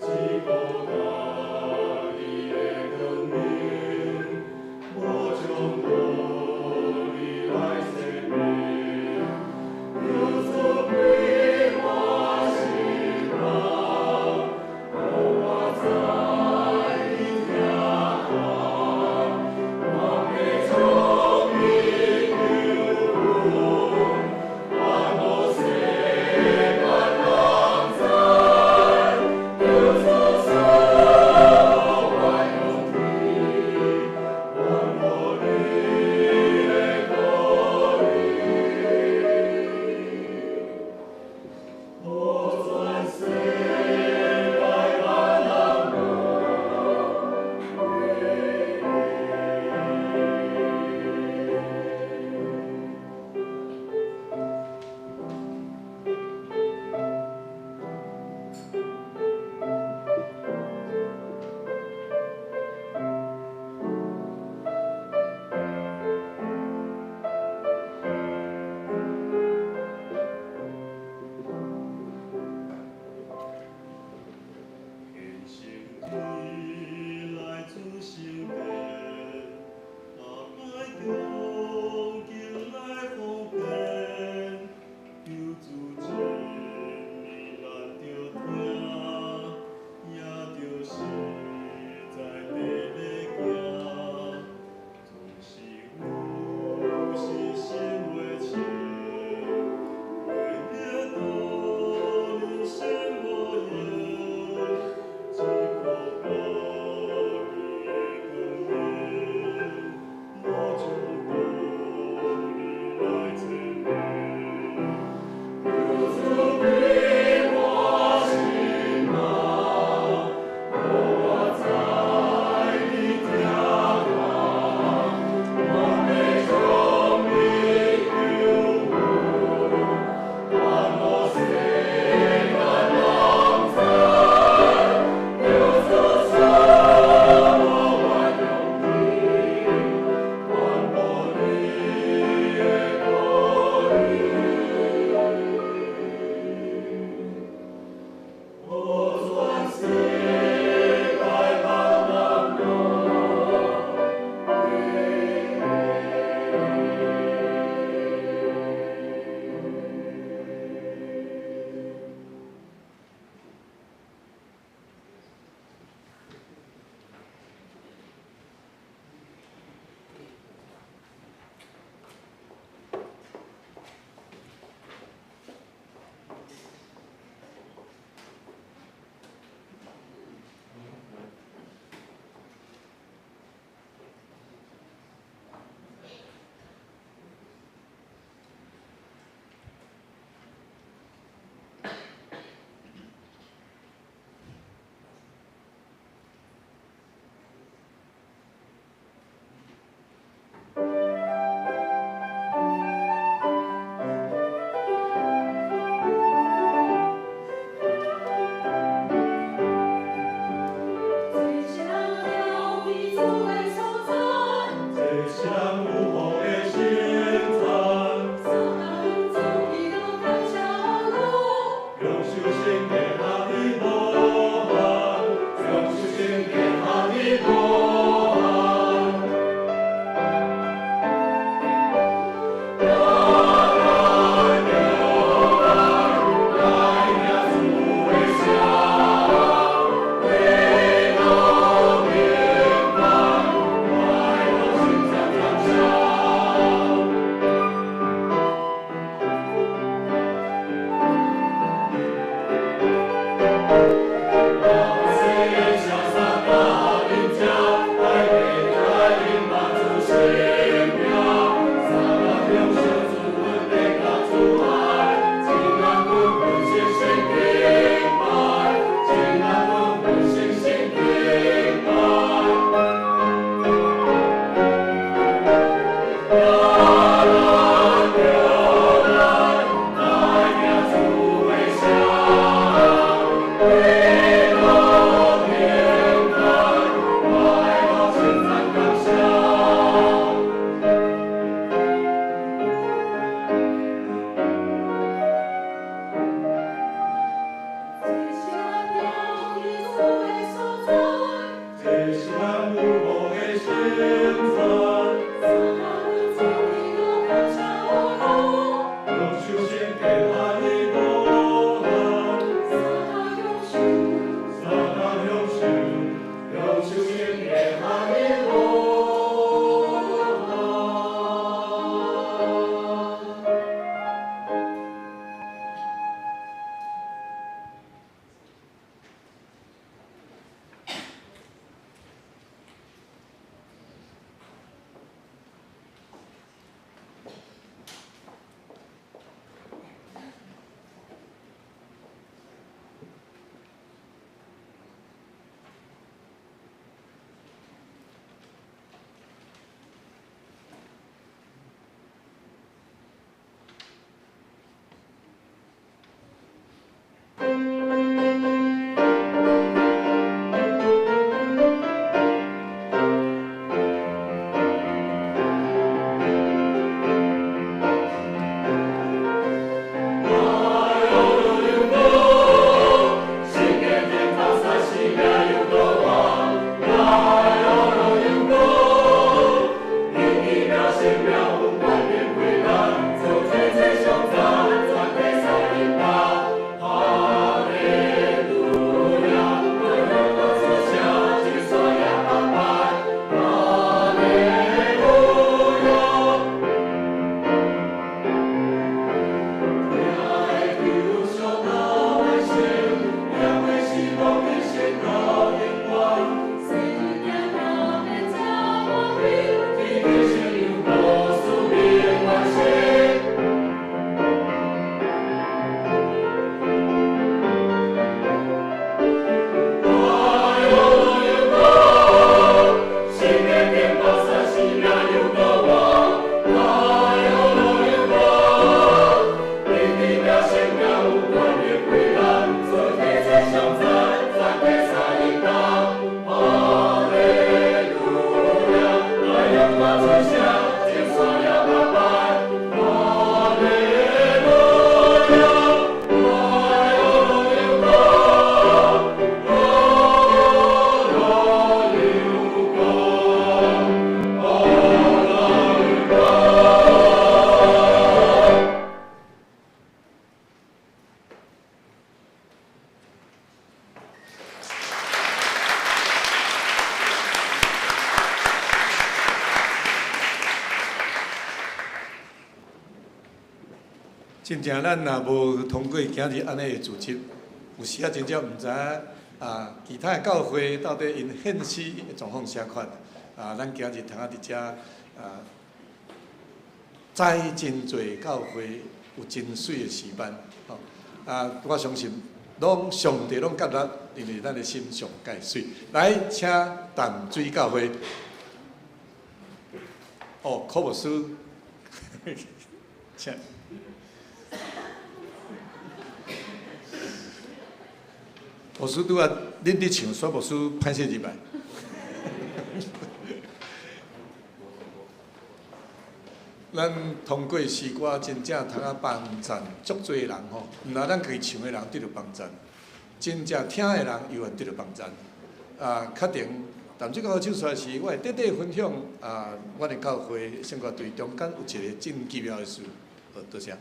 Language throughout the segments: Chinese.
只顾家己的光明。真正咱若无通过今日安尼的组织，有时啊真正毋知影其他的教会到底因现实的状况啥款咱今日通伫遮栽真侪教会有真水的示范我相信拢上帝拢甲咱，因为咱的心上介水。来，请淡水教会。科牧师，请。牧师拄啊，恁伫唱，所以牧师歹势入来。咱通过诗歌，真正通帮赞足多人吼，毋但咱家己唱的人得到帮赞，真正听的人又会得到帮赞。确定，淡水教会唱出来是，我会短短分享我的教会生活队中间有一个真奇妙的事。好，多谢。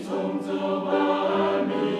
从走万里。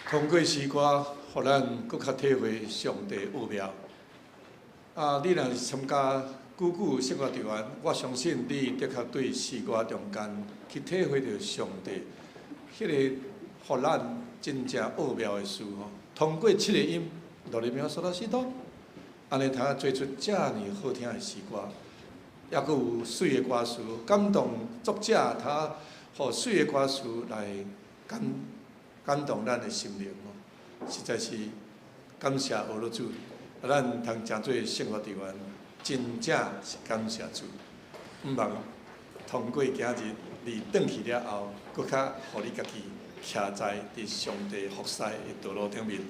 通过诗歌，互咱搁较体会上帝奥妙。你若是参加久久生活队员，我相信你的确对诗歌中间去体会到上帝迄个互咱真正奥妙的事吼。通过7个音，哆来咪发嗦拉西哆，安尼通做出遮尔好听的诗歌，抑阁有水的歌词，感动作者他互水的歌词来感动咱的心灵吼，实在是感谢俄罗主，咱通诚做生活队员，真正是感谢主。毋茫通过今日你转去了后，搁较互你家己徛在伫上帝服侍的道路顶面。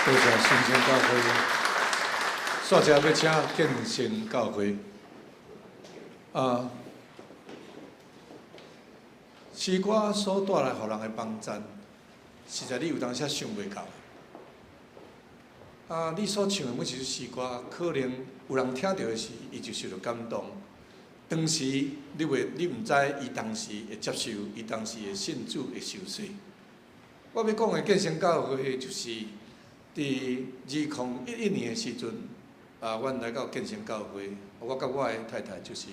多谢新生教会，煞车要请建成教会。诗歌所带来予人的帮助，实在你有当时想袂到。你所唱的每一首诗歌，可能有人听到的时，伊就受到感动。当时你毋知伊当时会接受，伊当时的信主会受洗。我要讲的建成教会，就是伫2011年的时阵，阮来到建成教会，我甲我的太太就是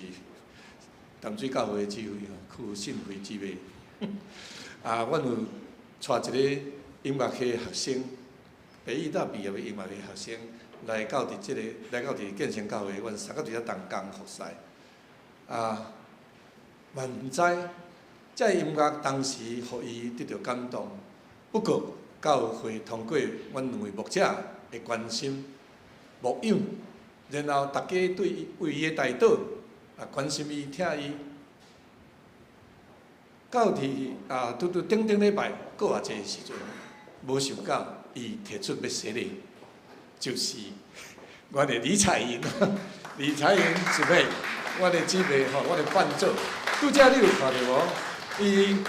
淡水教会的姊妹去信会姊妹。阮有带一个音乐系的学生，北艺大毕业的音乐系学生，来到建成教会，阮三个伫遐同工服侍。嘛毋知，这音乐当时互伊得到感动。不过教会通过阮两位牧者的关心、牧养，然后大家为伊的代祷，关心伊、听伊。到伫拄顶礼拜过偌济时阵，无想到伊提出要洗礼，就是我的李彩英，李彩英姊妹，我的姊妹吼，我的伴奏。拄则你有看到无？伊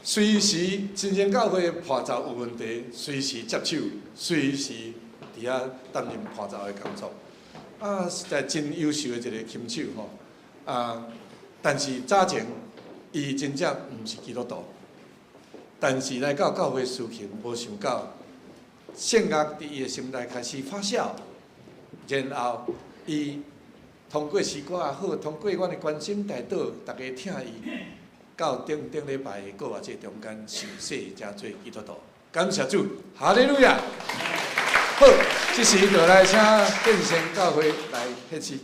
随时真正教会伴奏有问题，随时接手，随时伫遐担任伴奏的工作。实在真优秀的一个琴手吼。但是早前伊真正毋是基督徒，但是来到教会侍琴，无想到圣乐伫伊的心内开始发酵，然后伊通过诗歌也好，通过阮的关心代祷，大家听伊。到顶礼拜过偌济中间受洗，才做基督徒。感谢主，哈利路亚！好，这时就来请建成教会来献诗。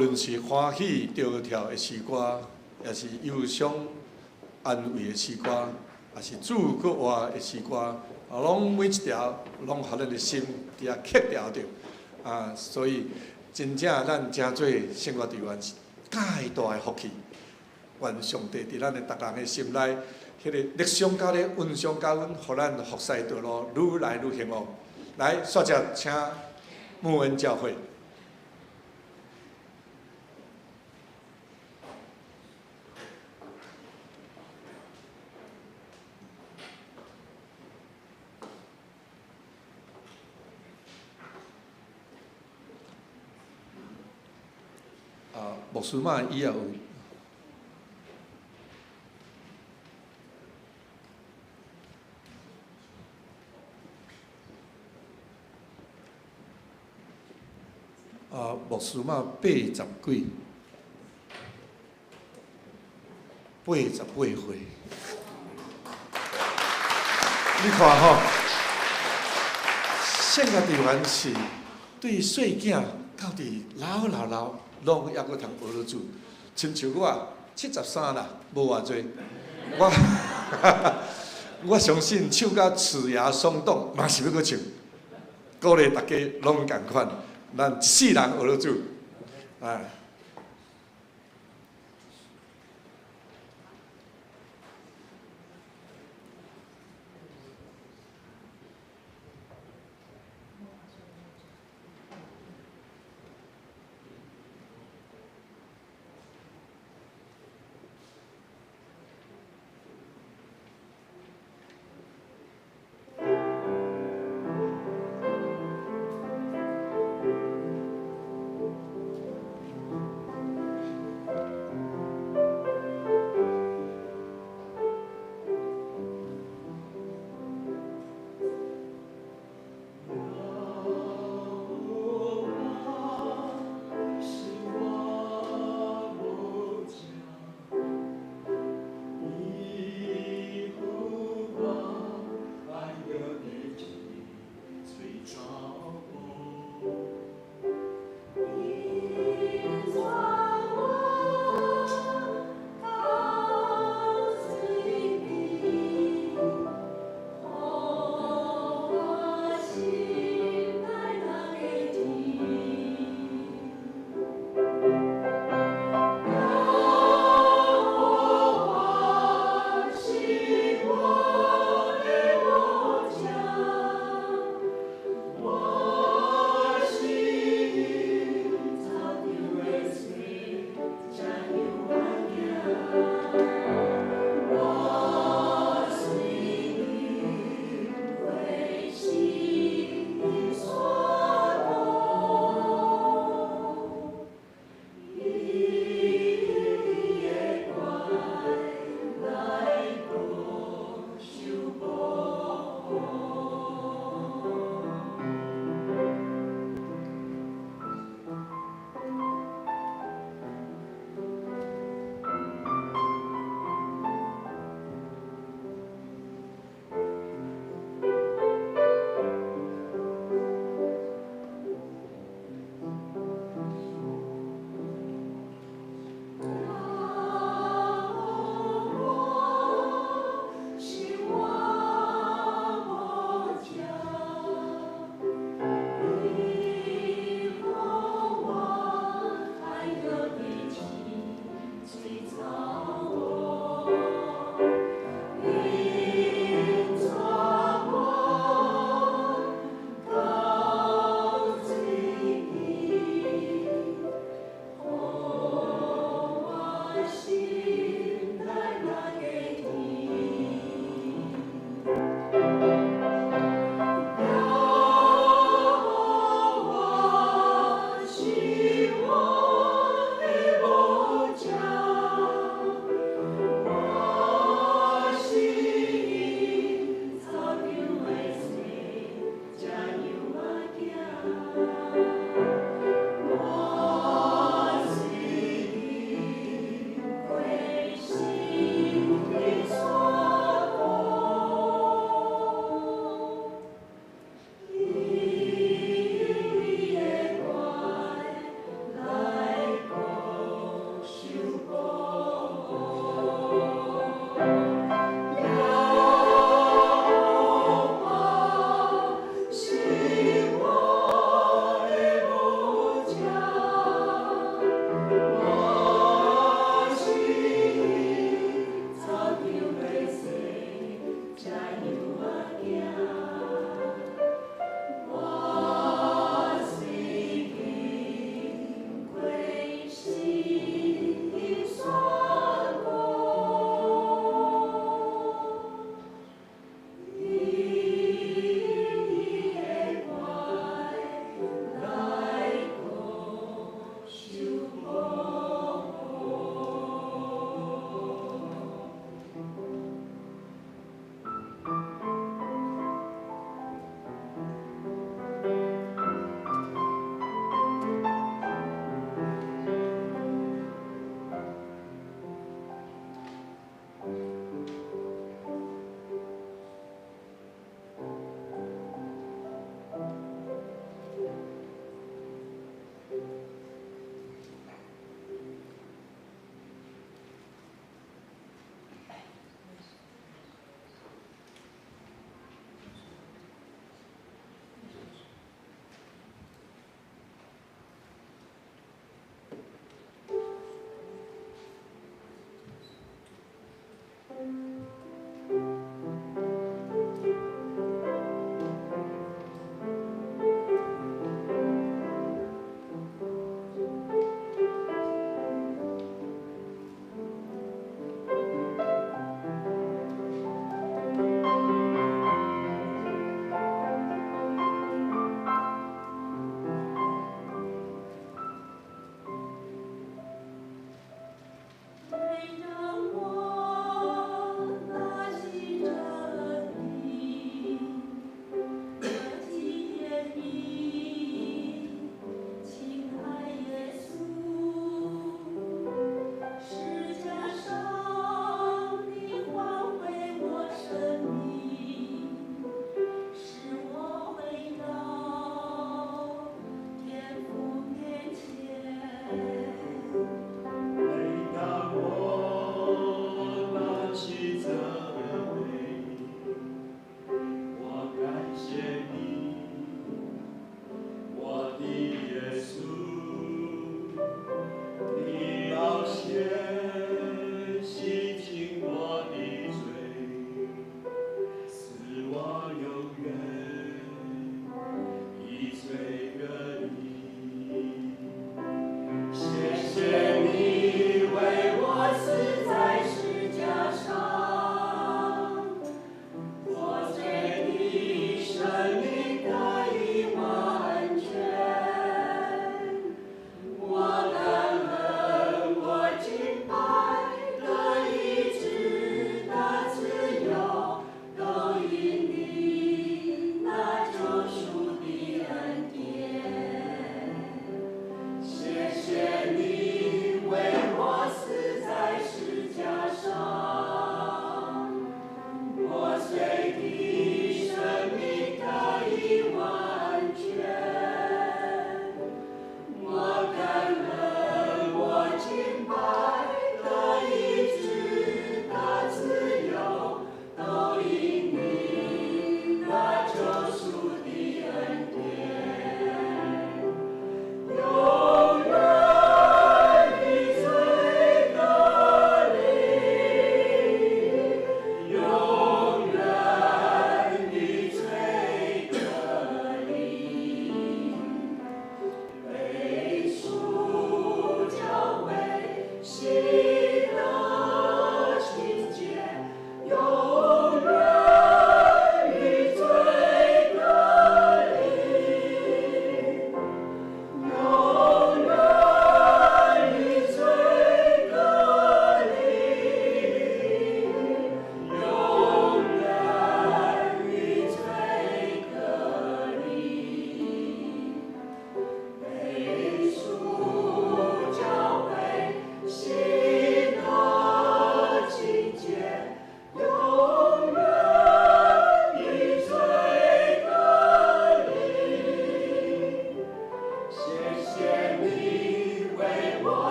论是欢喜着跳的诗歌，也是忧伤安慰的诗歌，也是祝国话的诗歌，拢每一条拢互咱的心伫遐刻牢着。所以真正咱诚做生活队员是介大的福气。愿上帝伫咱的逐人的心内，迄个力上加力、温上加温，互咱服侍道路愈来愈兴旺。来，煞只请牧恩教会。牧师嘛，伊也有。牧师嘛80几，88岁。你看吼，圣个地方是对细囝到伫老，拢还阁通学得住。亲像我73啦，无偌济，我相信唱甲齿牙松动，嘛是要阁唱。鼓励大家拢共款。咱一世人学得住，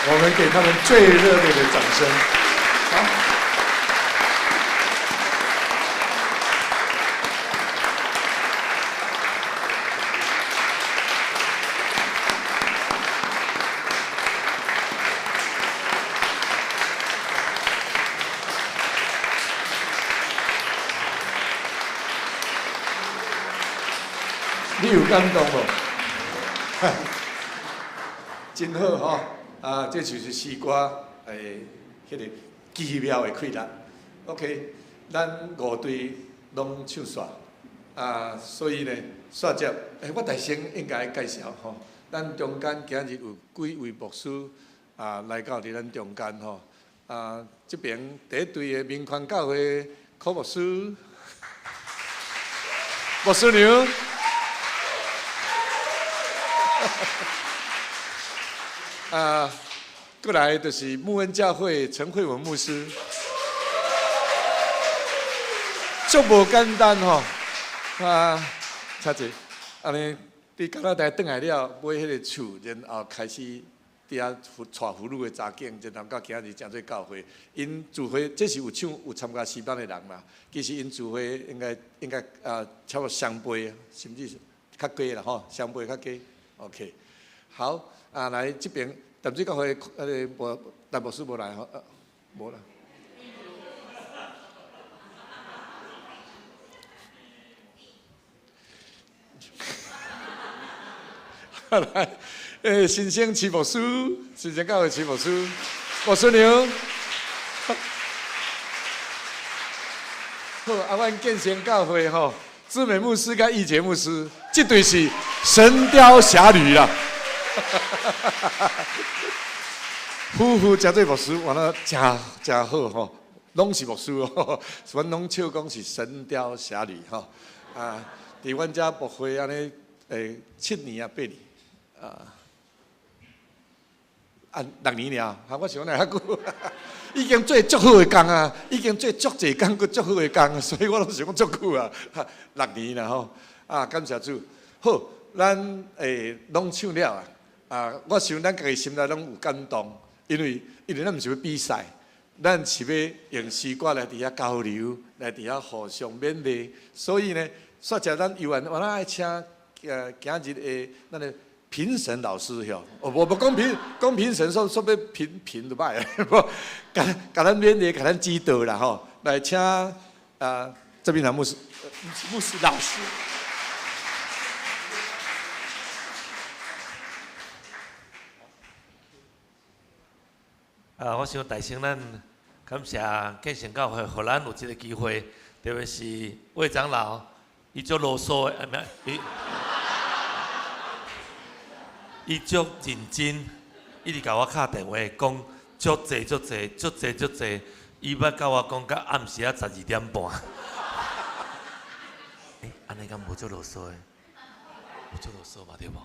我们给他们最热烈的掌声。好。你有感动无？真好吼！啊，这就是诗歌迄个奇妙的快乐。OK， 咱5队拢唱煞啊，所以呢，煞接我大先应该介绍吼。咱中间今日有几位牧师啊来到伫咱中间吼啊，这边第一队的民权教会柯牧师、牧师娘。啊，过来就是牧恩教会陈慧文牧师，足无简单吼啊！差者，安尼伫加拿大转来了，买迄个厝，然后开始伫遐带俘虏的查囝，然后到今日正做教会。因聚会这是有参加诗班的人啦，其实因聚会应该差不多双倍，甚至是较低啦吼，双倍较低。OK， 好。啊，来这边淡水教会大牧师无来吼，无啦。来，新生齐牧师，新生教会齐牧师，牧师娘。好，啊，阮建成教会吼，志美牧师甲义杰牧师，这对是神雕侠侣啦。夫妇真做牧师，完了真好吼，拢是牧师哦。阮拢笑讲是神雕侠侣吼啊！伫阮遮牧会安尼7年啊8年6年了，我想来遐久，已经做足好的工啊，已经做足济工，佮足好的工，所以我拢想讲足久啊，6年啦吼啊！感谢主，好，咱拢唱了啊。我想咱家己心内拢有感动，因为咱毋是要比赛，咱是要用诗歌来伫遐交流，来伫遐互相勉励。所以呢，煞只咱游园，我咱爱请今日的咱的评审老师吼，我讲评审说要评就歹啊，不，甲咱勉励，甲咱指导啦吼。来请这边的牧师老师。我想大声咱感谢建成教会，互咱有这个机会，特别是魏长老，伊足啰嗦的，伊足认真，一直甲我敲电话讲足济，伊捌甲我讲到暗时12点半。安尼敢无足啰嗦的？有足啰嗦嘛对无？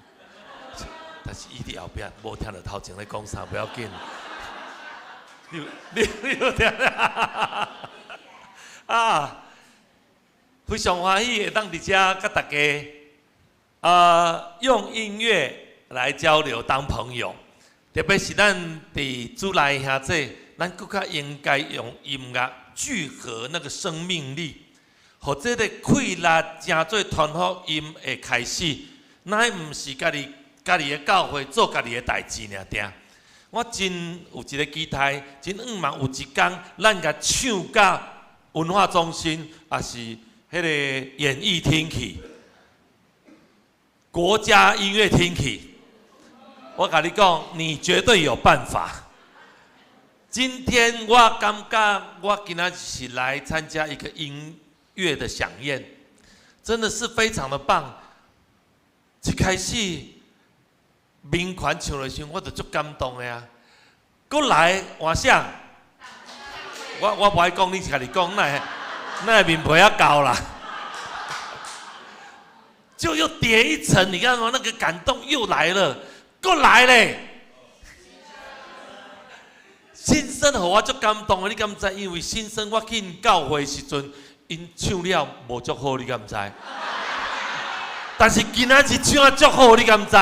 但是伊伫后壁无听到头前咧讲啥，不要紧。你有听啊？非常欢喜会当伫遮甲大家用音乐来交流当朋友，特别是咱伫主内兄弟，咱更加应该用音乐聚合那个生命力，或者个快乐成做传福音的开始，乃毋是家己的教会做家己的代志尔定。我真有一个期待，真希望有一天，咱甲唱到文化中心，也是迄个演艺厅去，国家音乐厅去。我甲你讲，你绝对有办法。今天我感觉我今仔是来参加一个音乐的飨宴，真的是非常的棒。一开始。民权唱的时候，我就足感动的啊！搁来换啥？我不爱讲，你是家己讲，那面皮啊高啦，就又叠一层，你看吗？那个感动又来了，搁来嘞！新生互我足感动的，你敢知？因为新生我去因教会时阵，因唱了无足好，你敢知？但是今仔日唱啊足好，你敢知？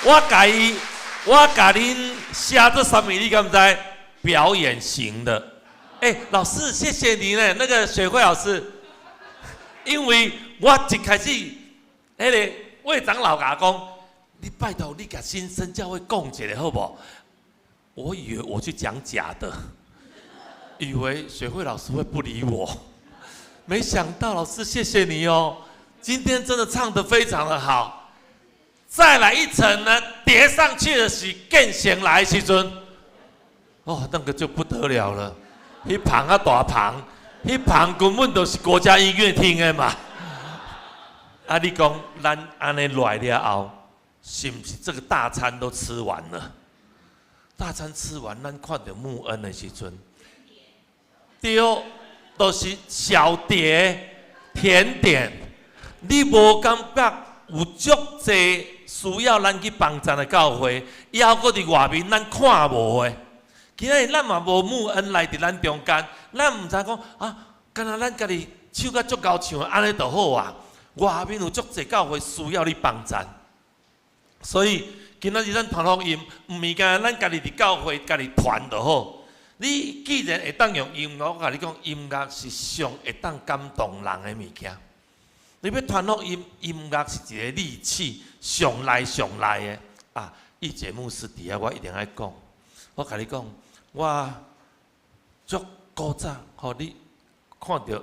我甲恁写这上面，你敢知？表演型的。老师，谢谢你呢，那个雪慧老师。因为我一开始，那个魏长老甲讲，你拜托你甲新生教会讲一下好不好？我以为我去讲假的，以为雪慧老师会不理我，没想到老师谢谢你哦，今天真的唱得非常的好。再来一层呢，叠上去的是更先来的时阵，那个就不得了了。那旁啊大旁，那旁根本都是国家音乐厅的嘛。你讲咱安尼来了后，是不是这个大餐都吃完了？大餐吃完，咱看到穆恩的时阵，对，都是小碟、甜点，你无感觉有足济？需要咱去帮助的教会，以后搁伫外面咱看无的。今仔日咱嘛无穆恩来伫咱中间，咱毋知讲敢若咱家己唱甲足够唱，安尼就好啊。外面有足济教会需要你帮助，所以今仔日咱传福音，毋是干咱家己伫教会家己传就好。你既然会当用音乐，我甲你讲，音乐是上会当感动人的物件。你要传福音，音乐是一个利器，上来的义节牧师底下我一定爱讲。我甲你讲，我足古早，你看到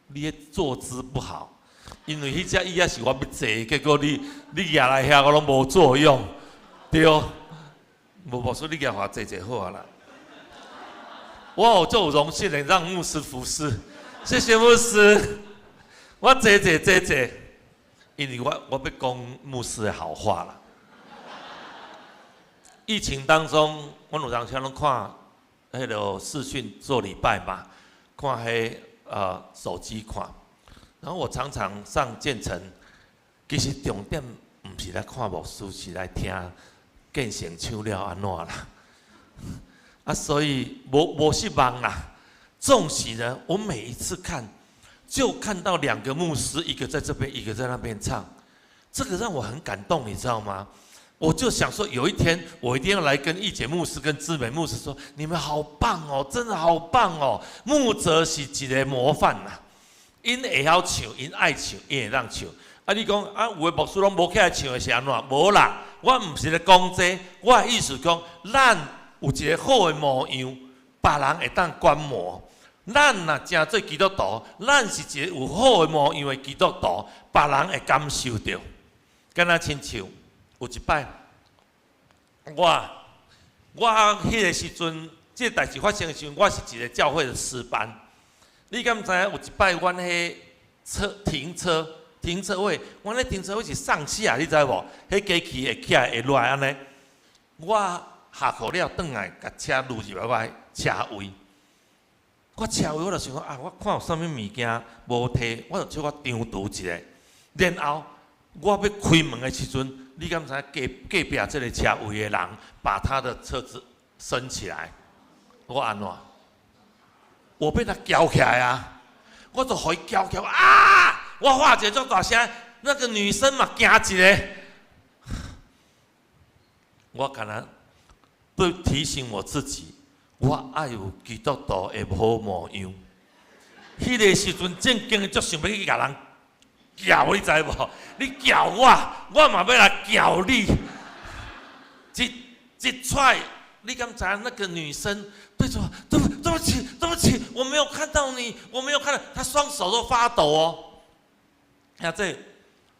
你的坐姿不好，因为迄只椅仔是我要坐，结果你徛来遐，我拢无作用，对，无说你徛我坐好啊啦。我有这种荣幸能让牧师服侍，谢谢牧师。我坐，因为我要讲牧师的好话啦。疫情当中，我有当时拢看迄个视讯做礼拜嘛，看迄手机看。然后我常常上建成，其实重点毋是来看牧师，是来听建成唱了安怎啦。所以无失望啦。纵使呢，我每一次看。就看到2个牧师，一个在这边，一个在那边唱，这个让我很感动，你知道吗？我就想说，有一天我一定要来跟义姐牧师、跟志美牧师说，你们好棒哦，真的好棒哦！牧者是一个模范呐，因会晓唱，因爱唱，因会让唱。啊，你讲啊，有的牧师拢无起来唱的是安怎？无啦，我唔是咧讲这，我的意思讲，咱有一个好的模样，别人会当观摩。咱若真做基督徒，咱是一个有好的模样的基督徒，别人会感受到。敢若亲像。有一摆，我迄个时阵，这代志发生的时阵，我是一个教会的诗班。你敢知影？有一摆，阮迄停车位，阮迄停车位是上下，你知无？迄机器会起来会落来安尼。我下课了，转来甲车入入来我的车位。我车位我就想讲啊，我看有啥物物件无摕，我就小可张图一下。然後我要开门的时阵。你敢知隔壁这个车位的人把他的车子升起来，我安怎？我被他叫起来啊！我就互伊叫起来啊！我话一个足大声，那个女生嘛惊一个。我敢若对提醒我自己，我爱有基督徒的好模样。迄个时阵正经足想要去甲人。叫你知无？你叫我，我嘛要来叫你。一踹，你敢知那个女生对着我，对不起，我没有看到你，我没有看到，她双手都发抖哦。呀，这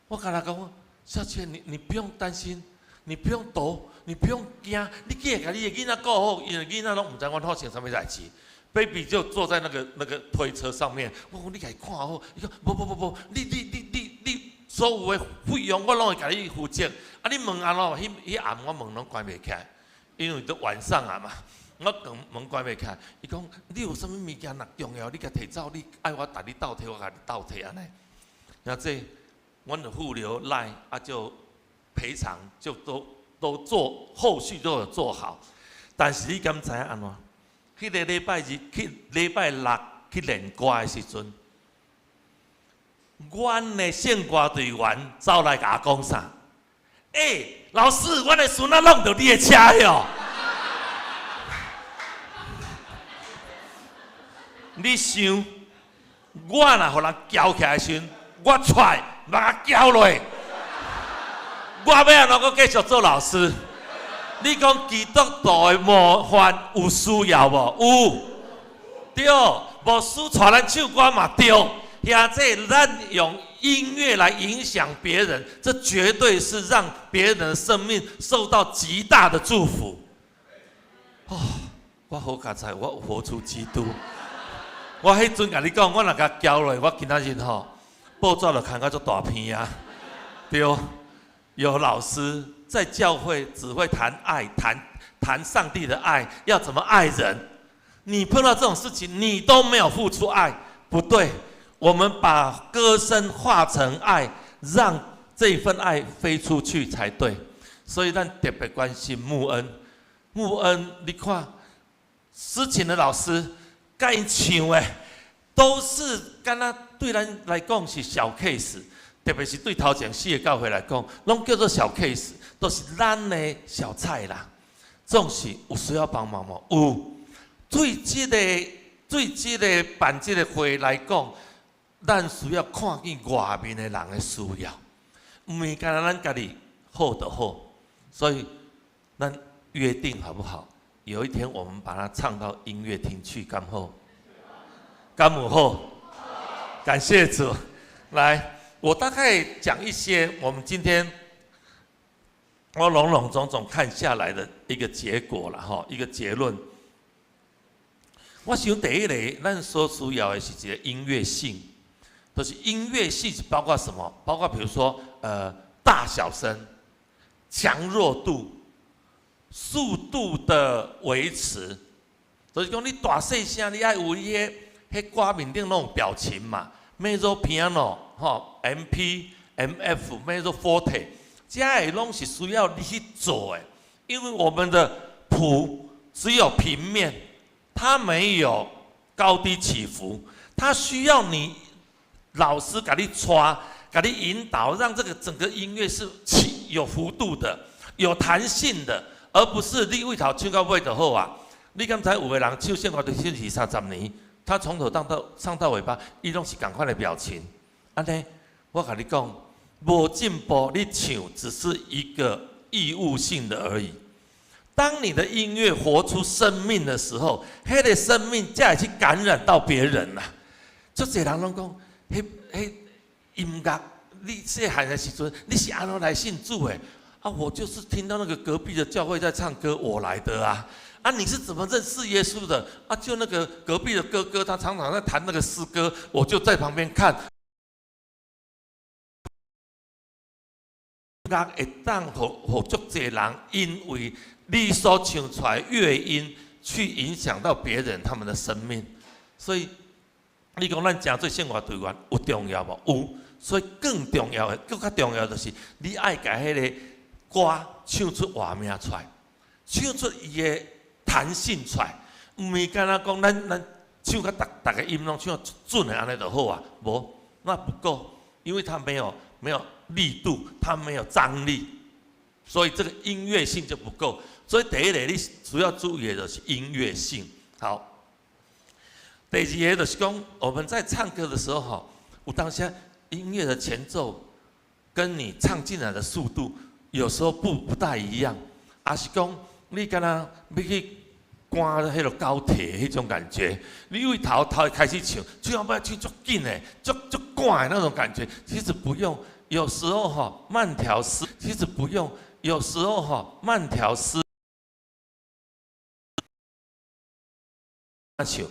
我跟她讲，小姐，你不用担心，你不用抖，你不用惊，你记得把你的囡仔顾好，因为囡仔拢唔知我发生什么代志。baby 就坐在那个推车上面，我讲你家看好，伊讲不，你所有的费用我拢会甲你负责。啊，你问安怎？迄暗我门拢关袂起来，因为都晚上啊嘛，我门关袂起来。伊讲你有啥物物件若重要，你甲摕走，你爱我带你倒摕，我甲你倒摕安尼。然后这阮的物流赖啊，就赔偿就都做后续都有做好，但是你敢知影安怎？迄个礼拜日去礼拜六去练歌的时阵，阮的献歌队员走来甲我讲啥？老师，阮的孙仔弄到你的车哟！你想，我若互人叫起来时阵，我出来把他叫落，我要安怎继续做老师？你讲基督徒的模范有需要无？有，对，无输传咱唱歌嘛对。现在咱用音乐来影响别人，这绝对是让别人的生命受到极大的祝福。哦，我好加彩，我活出基督。我迄阵甲你讲，我若甲交落，我今仔日吼报纸就看到足大篇啊，对，有老师。在教会只会谈爱，谈上帝的爱，要怎么爱人？你碰到这种事情，你都没有付出爱，不对。我们把歌声化成爱，让这份爱飞出去才对。所以，咱特别关心牧恩。牧恩，你看，诗情的老师，甲因唱的，都是敢若对咱来讲是小 case， 特别是对头前4个教会来讲，拢叫做小 case。都是咱的小菜啦，总是有需要帮忙无？有。对这个办这个会来讲，咱需要看见外面的人的需要，唔是干咱家己好就好。所以，咱约定好不好？有一天我们把它唱到音乐厅去，敢好？敢唔好？感谢主。来，我大概讲一些我们今天。我笼笼总总看下来的一个结果了哈，一个结论。我想第一个，咱所需要的是一个音乐性，就是音乐性包括什么？包括比如说大小声、强弱度、速度的维持，就是讲你大细声，你爱有迄歌面顶那种表情嘛 ，mezzo piano 哈 ，MP、MF、mezzo forte。这些拢是需要你去做的，因为我们的谱只有平面，它没有高低起伏，它需要你老师给你抓，给你引导，让这个整个音乐是有幅度的。有弹性的，而不是你为头唱到尾就好啊。你刚才有个人唱生活的休息30年，他从头唱到尾巴，伊拢是同款的表情。安尼，我跟你讲，无进步，你唱只是一个义务性的而已。当你的音乐活出生命的时候，迄个生命才会去感染到别人啦。足侪人拢讲，迄音乐，你细汉的时阵，你是安怎来信主的？啊，我就是听到那个隔壁的教会在唱歌，我来的啊。啊，你是怎么认识耶稣的？啊，就那个隔壁的哥哥，他常常在弹那个诗歌，我就在旁边看。音乐会当互足侪人，因为你所唱出来乐音，去影响到别人他们的生命。所以你讲咱诚做生活队员有重要无？有。所以更重要的，更较重要的就是你爱把迄个歌唱出画面出来，唱出伊的弹性出来，唔是干那讲咱唱个逐个音拢唱准的安尼就好啊，无那不够，因为它没有力度，它没有张力，所以这个音乐性就不够。所以第一个你主要注意的就是音乐性。好，第二个就是讲我们在唱歌的时候哈，有当下音乐的前奏跟你唱进来的速度有时候不大一样，也是讲你敢若要去赶迄个高铁迄种感觉，你为头开始唱，唱到尾唱足紧的，足赶的那种感觉，其实不用。有时候哈慢条斯，其实不用。有时候哈慢条斯唱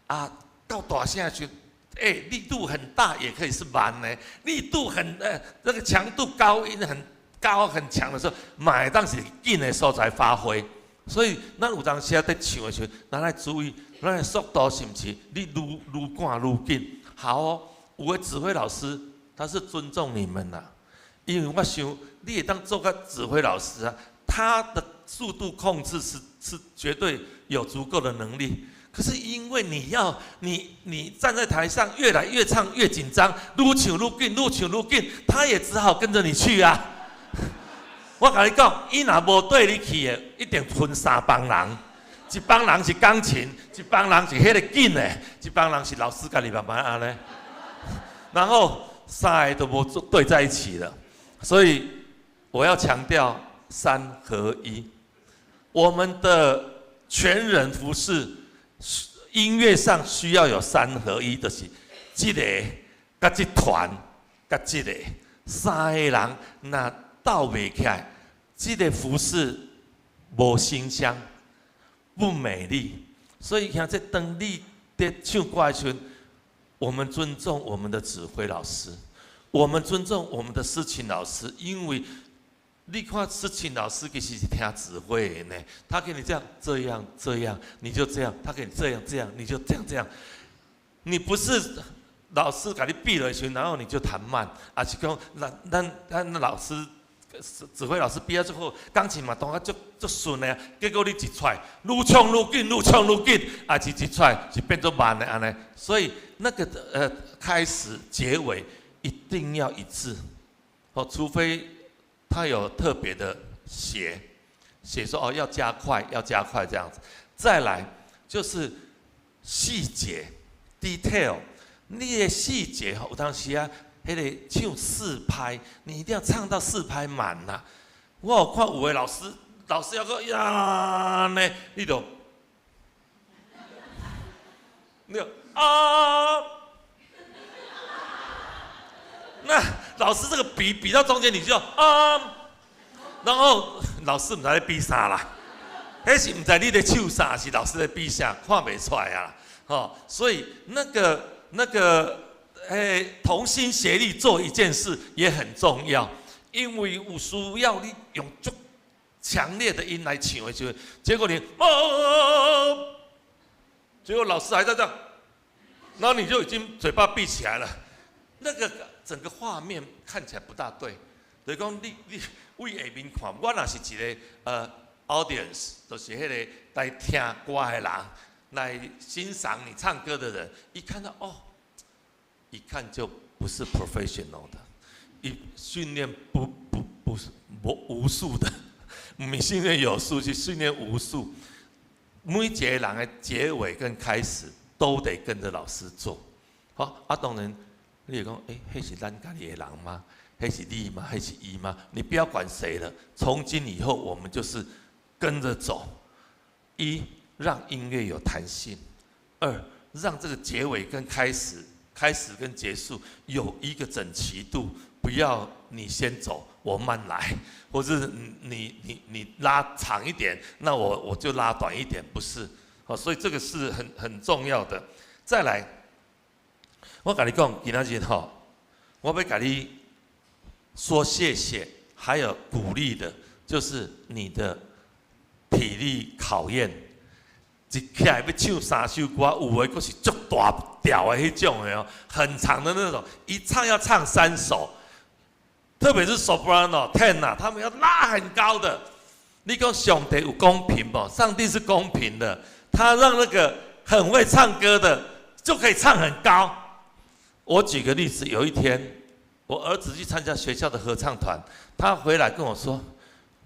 啊，到大声去。力度很大，也可以是慢的；力度那个强度高音很高很强的时候，买当时紧的所在发挥。所以，咱有当时在唱的时候，咱要注意，咱的速度是不是你愈赶愈紧？好哦，有个指挥老师，他是尊重你们啦，因为我想你也当做个指挥老师啊，他的速度控制是绝对有足够的能力。可是因为你站在台上，越来越唱越紧张，愈唱愈紧，愈唱愈紧，他也只好跟着你去啊。我跟你讲，伊若无对你去的，一定分3帮人，一帮人是钢琴，一帮人是迄个紧的，一帮人是老师家己慢慢安尼，然后3个都无对在一起了。所以我要强调3合一，我们的全人服事。音乐上需要有3合一，就是这个、甲这团、甲这个3个人，那斗袂起来，这个服饰无形象、不美丽。所以像这当你在唱歌的时候，我们尊重我们的指挥老师，我们尊重我们的诗琴老师，因为。你看诗琴老师其实是听指挥的呢，他给你这样，你就这样；他给你这样，你就这样。你不是老师给你闭了一然后你就弹慢，而是讲咱老师指挥老师毕业之后，钢琴嘛弹啊足顺的，结果你一出来愈唱愈紧，啊一出来就变作慢的安尼。所以那个开始结尾一定要一致，除非。他有特别的写说要加快这样子。再来就是细节 detail， 你的细节有当时啊，迄个唱4拍，你一定要唱到4拍满呐。我有看有的老师要个呀呢，你就啊。那老师这个比到中间，你就然后老师唔知在比啥啦，迄是唔知你在唱啥，是老师在比啥，看袂出来啊，所以那个同心协力做一件事也很重要，因为有需要你用足强烈的音来唱的时候，结果你结果老师还在这样，然后你就已经嘴巴闭起来了，那个。整个画面看起来不大对，就是讲你为下面看，我若是一个audience， 就是迄个来听歌的人，来欣赏你唱歌的人，一看到一看就不是 professional 的，训练不是无数的，唔是训练有素，是训练无数。每一个人的结尾跟开始都得跟着老师做。好，当然你会讲，那是咱家己的人吗？那是你吗？那是伊吗？你不要管谁了。从今以后，我们就是跟着走。一，让音乐有弹性；二，让这个结尾跟开始跟结束有一个整齐度，不要你先走，我慢来，或是你拉长一点，那我就拉短一点，不是？所以这个是很重要的。再来，我跟你讲，今仔日我要跟你说谢谢，还有鼓励的，就是你的体力考验。一起来要唱3首歌，有的佫是足大条的迄种的很长的那种，一唱要唱3首，特别是 soprano、tenor， 他们要拉很高的。你讲上帝有公平不？上帝是公平的，他让那个很会唱歌的就可以唱很高。我举个例子，有一天我儿子去参加学校的合唱团，他回来跟我说，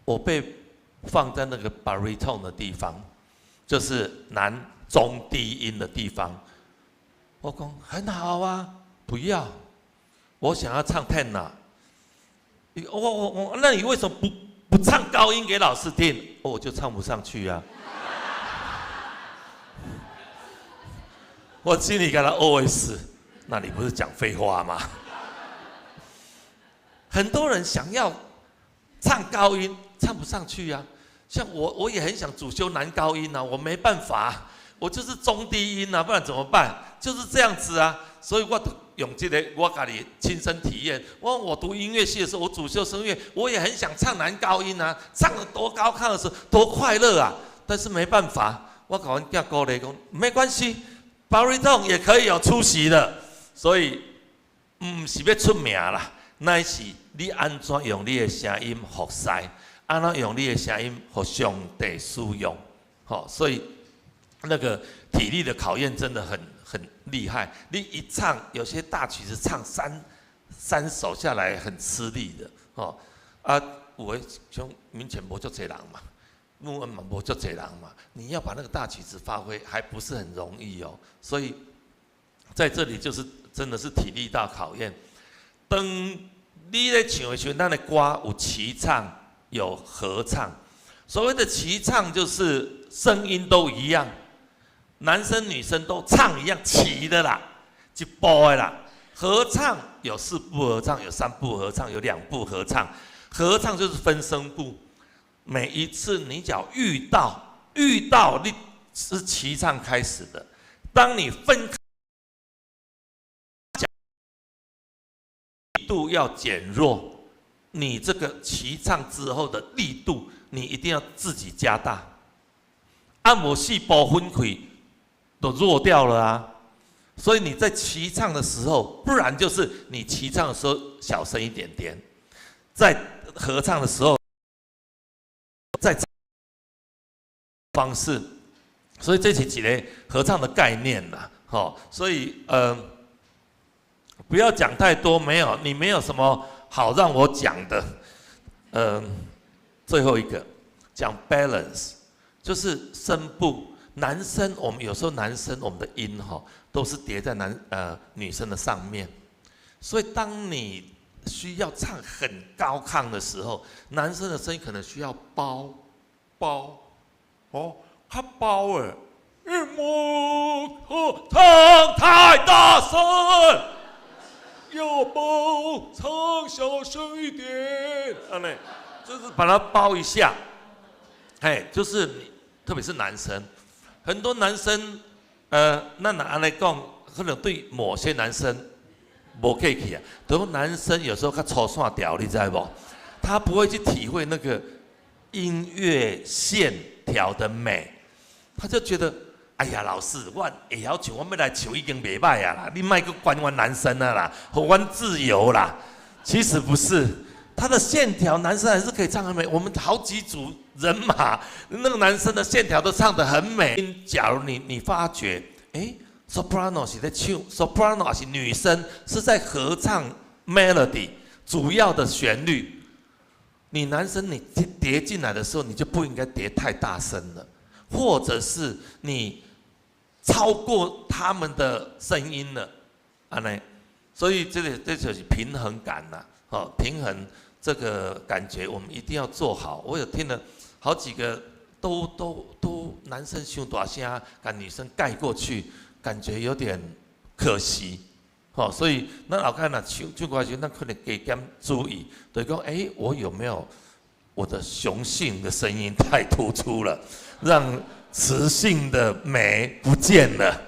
我被放在那个 baritone 的地方。就是男中低音的地方，我讲很好啊，不要，我想要唱 tenor。那你为什么不唱高音给老师听？我就唱不上去啊。我心里跟他 OS， 那你不是讲废话吗？很多人想要唱高音，唱不上去啊。像我也很想主修男高音啊，我没办法，我就是中低音啊，不然怎么办？就是这样子啊，所以我用这个我自己亲身体验。我读音乐系的时候，我主修声乐，我也很想唱男高音啊，唱得多高亢的时候多快乐啊，但是没办法，我跟阮囝鼓励讲，没关系 ，baritone 也可以有出息的，所以唔是要出名啦，乃是你安怎用你的声音服侍。安怎用你的声音和上帝使用，所以那个体力的考验真的很厉害。你一唱，有些大曲子唱三首下来很吃力的，有的像民权无足侪人嘛，木恩嘛无足侪人嘛，你要把那个大曲子发挥，还不是很容易哦。所以在这里就是真的是体力大考验。当你在唱的时候，咱的歌有齐唱。有合唱，所谓的齐唱就是声音都一样，男生女生都唱一样齐的啦，一步的啦。合唱有4部合唱，有3部合唱，有2部合唱。合唱就是分声部，每一次你只要遇到你是齐唱开始的，当你分开，力度要减弱。你这个齐唱之后的力度，你一定要自己加大。按摩细胞分开都弱掉了啊，所以你在齐唱的时候，不然就是你齐唱的时候小声一点点，在合唱的时候再方式。所以这是一个合唱的概念啦，所以不要讲太多，你没有什么。好让我讲的，最后一个讲 balance， 就是声部。男生我们有时候我们的音都是叠在女生的上面，所以当你需要唱很高亢的时候，男生的声音可能需要包，他包了，唱太大声。要包，唱小声一点，就是把它包一下，就是特别是男生，很多男生，那拿来讲，可能对某些男生无客气啊，都男生有时候较粗线条，你知不？他不会去体会那个音乐线条的美，他就觉得。哎呀，老师，我会晓唱，我要来唱已经袂歹啊啦！你莫去管我男生啊啦，和我自由啦。其实不是，他的线条男生还是可以唱很美。我们好几组人马，那个男生的线条都唱得很美。假如你发觉，soprano 是在唱 ，soprano 也是女生是在合唱 melody 主要的旋律，你男生你叠进来的时候，你就不应该叠太大声了，或者是你超过他们的声音了，所以这就是平衡感呐，平衡这个感觉我们一定要做好。我有听了好几个都男生胸大声，把女生盖过去，感觉有点可惜。所以咱后看呐，唱歌时，咱可能加减注意，就是讲，我有没有我的雄性的声音太突出了，让雌性的美不见了，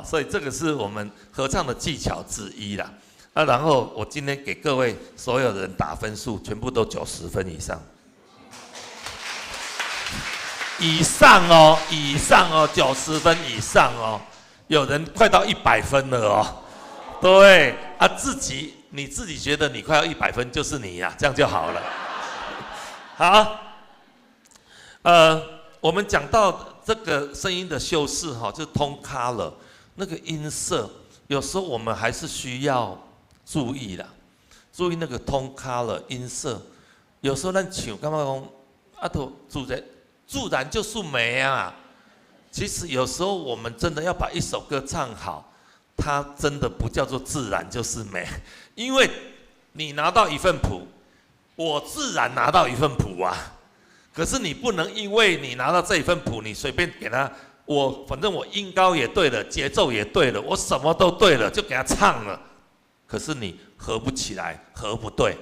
所以这个是我们合唱的技巧之一啦。然后我今天给各位所有人打分数，全部都90分以上，以上哦，90分以上哦，有人快到100分了哦。对啊，你自己觉得你快要100分，就是你呀，这样就好了。好，我们讲到这个声音的修饰哈，就是 tone color 那个音色，有时候我们还是需要注意啦，注意那个 tone color 音色。有时候咱唱，干嘛讲啊？都自然就是美啊。其实有时候我们真的要把一首歌唱好。它真的不叫做自然就是美，因为你拿到一份谱，我自然拿到一份谱啊。可是你不能因为你拿到这一份谱，你随便给他，反正我音高也对了，节奏也对了，我什么都对了，就给他唱了。可是你合不起来，合不对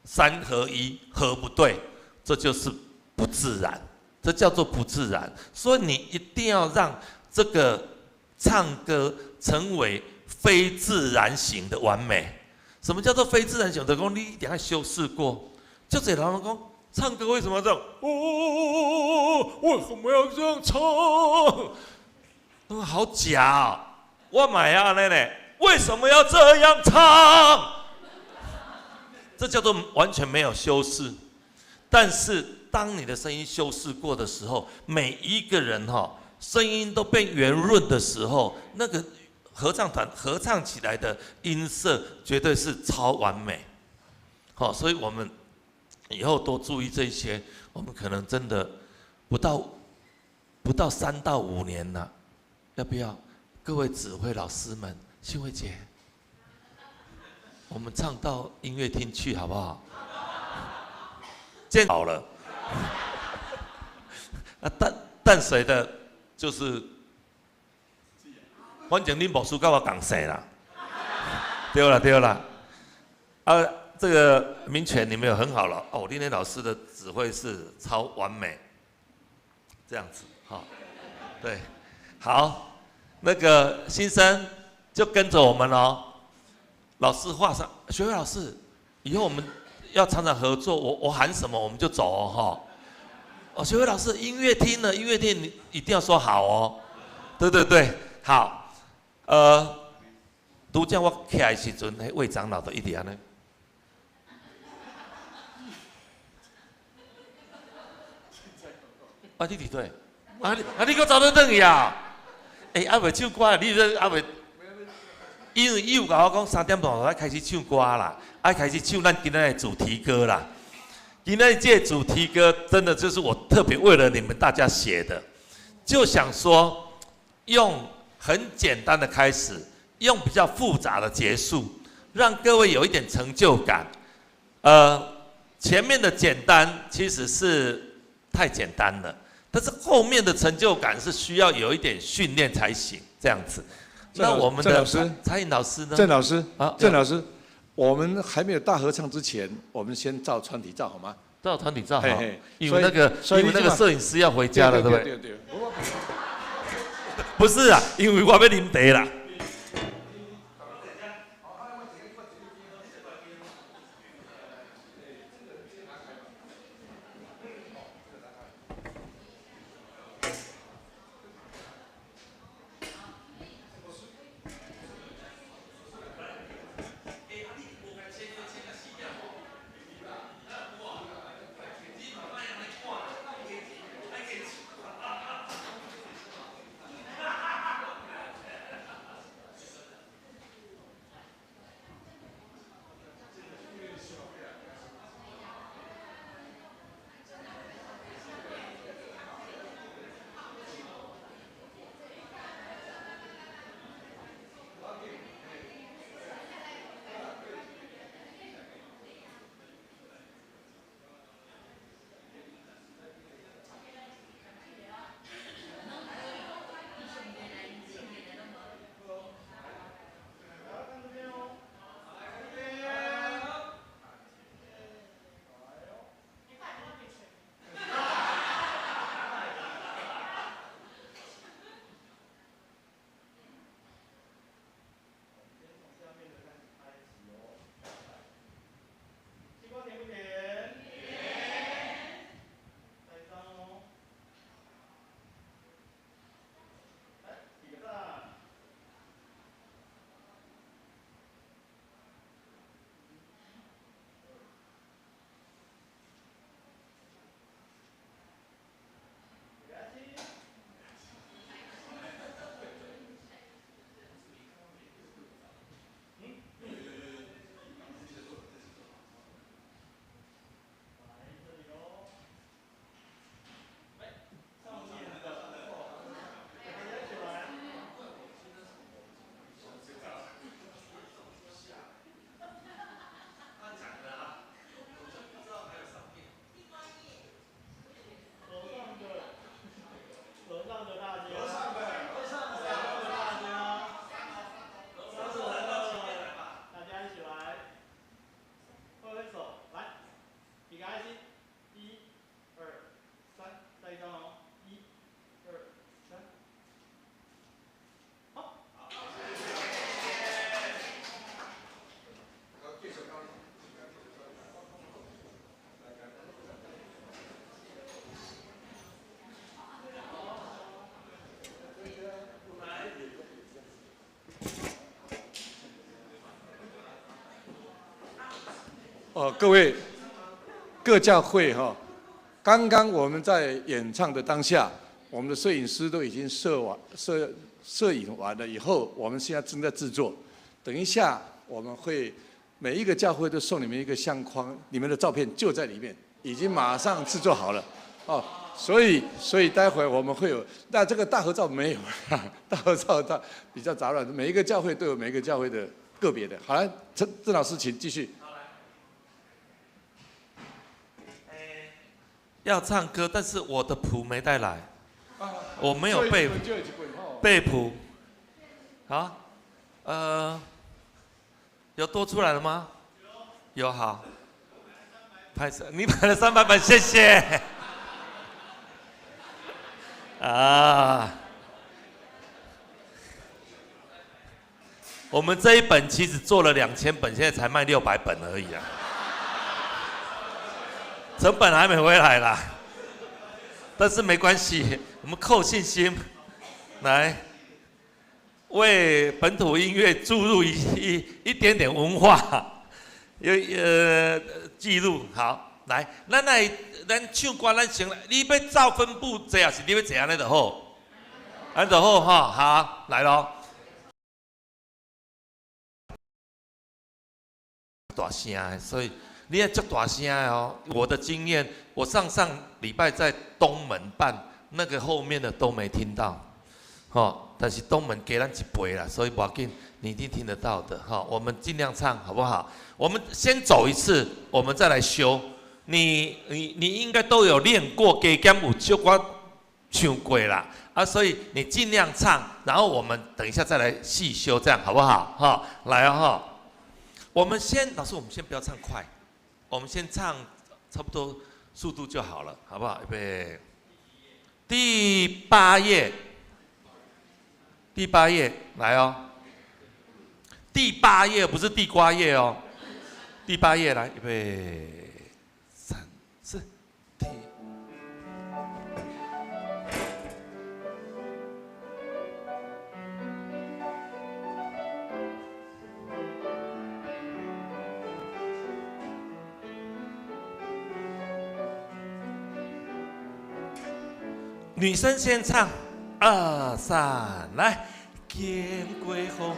，3合1合不对，这就是不自然，这叫做不自然。所以你一定要让这个唱歌成为非自然型的完美。什么叫做非自然型？就是说你一定要修饰过。就这人讲，唱歌为什么要这样？为什么要这样唱？好假哦！我买啊，奶奶，为什么要这样唱？这叫做完全没有修饰。但是当你的声音修饰过的时候，每一个人声音都变圆润的时候，那个合唱团合唱起来的音色绝对是超完美。所以我们以后多注意这些，我们可能真的不到3到5年了，要不要？各位指挥老师们，信慧姐，我们唱到音乐厅去好不好？见好了。淡水的。就是，反正你无输跟我同姓啦，对啦，这个明权你们有很好了哦，今天老师的指挥是超完美，这样子对，好，那个新生就跟着我们哦，老师画上，学慧老师，以后我们要常常合作，我喊什么我们就走哦学慧老师，音乐厅呢？音乐厅你一定要说好哦。对，好。拄则我起来的时阵，那魏长老就一直安尼。你伫对？你搁走到转去啊？未唱歌，你这未？因为伊有甲我讲3点半要开始唱歌啦，开始唱咱今天的主题歌啦。今天这主题歌真的就是我特别为了你们大家写的，就想说用很简单的开始，用比较复杂的结束，让各位有一点成就感。前面的简单其实是太简单了，但是后面的成就感是需要有一点训练才行，这样子。那我们的蔡颖老师呢？郑老师。我们还没有大合唱之前，我们先照团体照好吗？照团体照好，因为那个摄影师要回家了，对不对？对。不是啊，因为我要啉茶啦。各位各教会哈，刚刚我们在演唱的当下，我们的摄影师都已经摄影完了以后，我们现在正在制作。等一下我们会每一个教会都送你们一个相框，你们的照片就在里面，已经马上制作好了哦。所以待会我们会有，那这个大合照没有，大合照它比较杂乱，每一个教会都有每一个教会的个别的。好了，郑老师请继续。要唱歌，但是我的谱没带来，我没有背谱。好，有多出来了吗？有，好。你买了300本，谢谢。啊，我们这一本其实做了2000本，现在才卖600本而已啊，成本还没回来啦。但是没关系，我们扣信心，来为本土音乐注入一点点文化，记录好。来，咱唱歌，咱先来。你要照分布这样是你要这样，那就好，安就好哈。好，来咯。大声的，所以你要叫大声的哦。我的经验，我上礼拜在东门办，那个后面的都没听到，但是东门给咱一倍啦，所以不要紧，你一定听得到的哈。我们尽量唱，好不好？我们先走一次，我们再来修。你应该都有练过，加减有小可唱过啦，所以你尽量唱，然后我们等一下再来细修，这样好不好？哈，来哈，我们先，老师，我们先不要唱快，我们先唱差不多速度就好了，好不好？预备，第8页，来哦，第8页不是地瓜叶哦，第8页来，预备。女生先唱，2、3，来，见过风。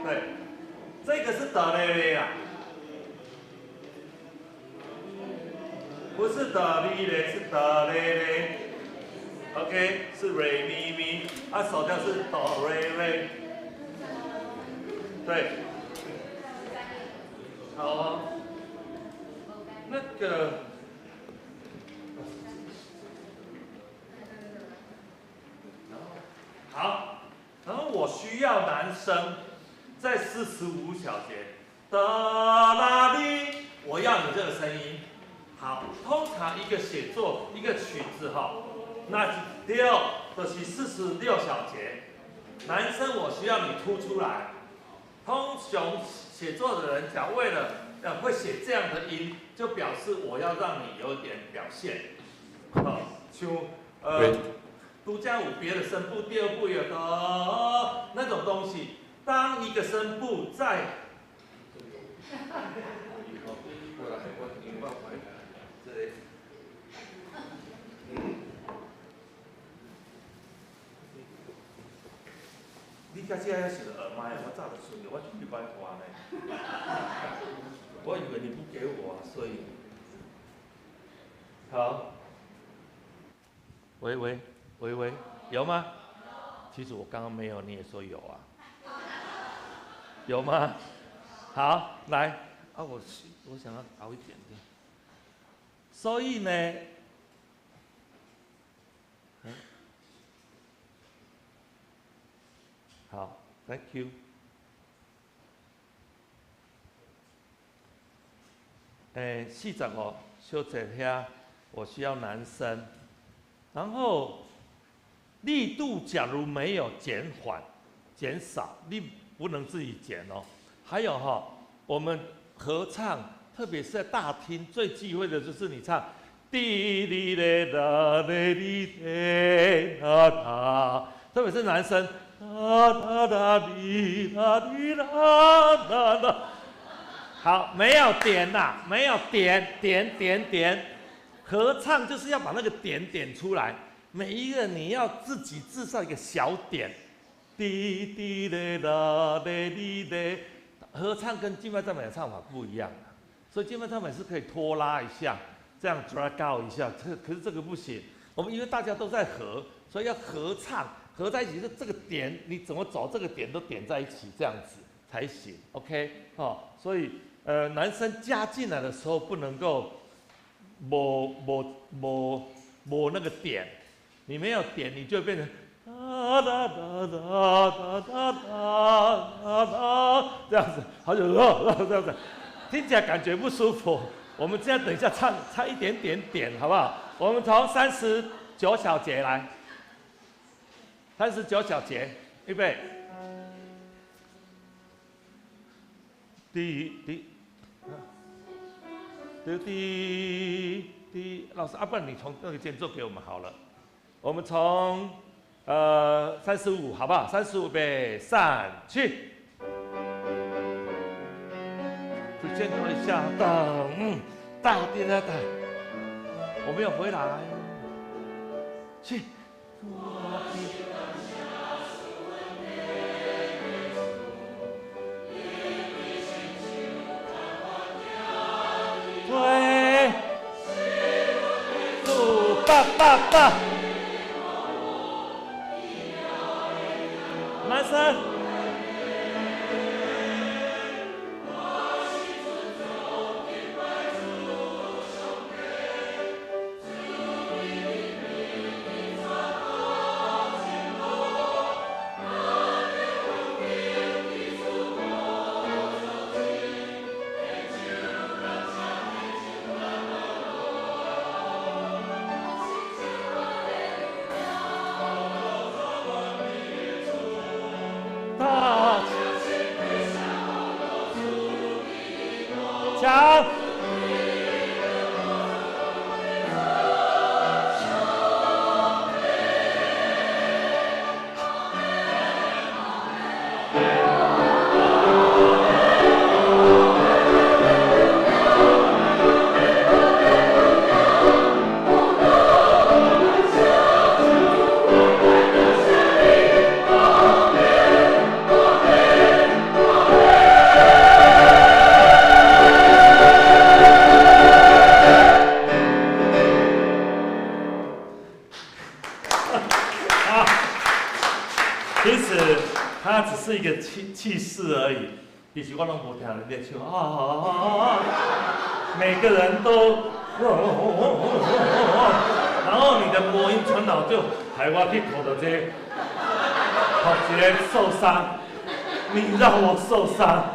对，这个是哆来咪啊，不是哆咪嘞，是哆来咪。OK， 是瑞咪咪，手调是哆瑞瑞。对，好哦，那个。好，然后我需要男生在45小节，哒啦哩，我要你这个声音。好，通常一个写作一个曲子哈，那调就是46小节。男生我需要你突出来。通常写作的人讲为了会写这样的音，就表示我要让你有点表现。好，像都将有别的声部，第二部有的那种东西。当一个声部在，你家姐要是耳麦，我早就顺了，我准备关花呢。我以为你不给我，所以好。喂，有吗？其实我刚刚没有，你也说有啊。有吗？好，来啊，我想要高一点点。所以呢，好 ，Thank you。45小节遐，我需要男生。然后力度假如没有减缓、减少，你不能自己减哦。还有我们合唱，特别是在大厅最忌讳的就是你唱滴哩嘞哒嘞哩嘞哒哒，特别是男生哒哒哒哩哒哩哒哒哒。好，没有点呐，没有点。合唱就是要把那个点点出来，每一个你要自己制造一个小点，滴滴嘞啦嘞哩嘞。合唱跟敬拜赞美的唱法不一样，所以敬拜赞美是可以拖拉一下，这样 drag out 一下，可是这个不行。我们因为大家都在合，所以要合唱，合在一起，这个点你怎么走，这个点都点在一起，这样子才行。OK， 所以男生加进来的时候不能够。没那个点，你没有点，你就变成哒哒哒哒哒哒哒这样子，好久这样子，听起来感觉不舒服。我们现在等一下唱一点点，好不好？我们从39小节来，39小节，预备，老师，不然你从那个间奏给我们好了。我们从35好不好？35备3去。间奏一下，等，大滴答答。我们有回来，去。对，爸，男生，它只是一个气势而已。其实我拢无听人在唱每个人都然后你的播音传导就害我去考到这，一个受伤，你让我受伤。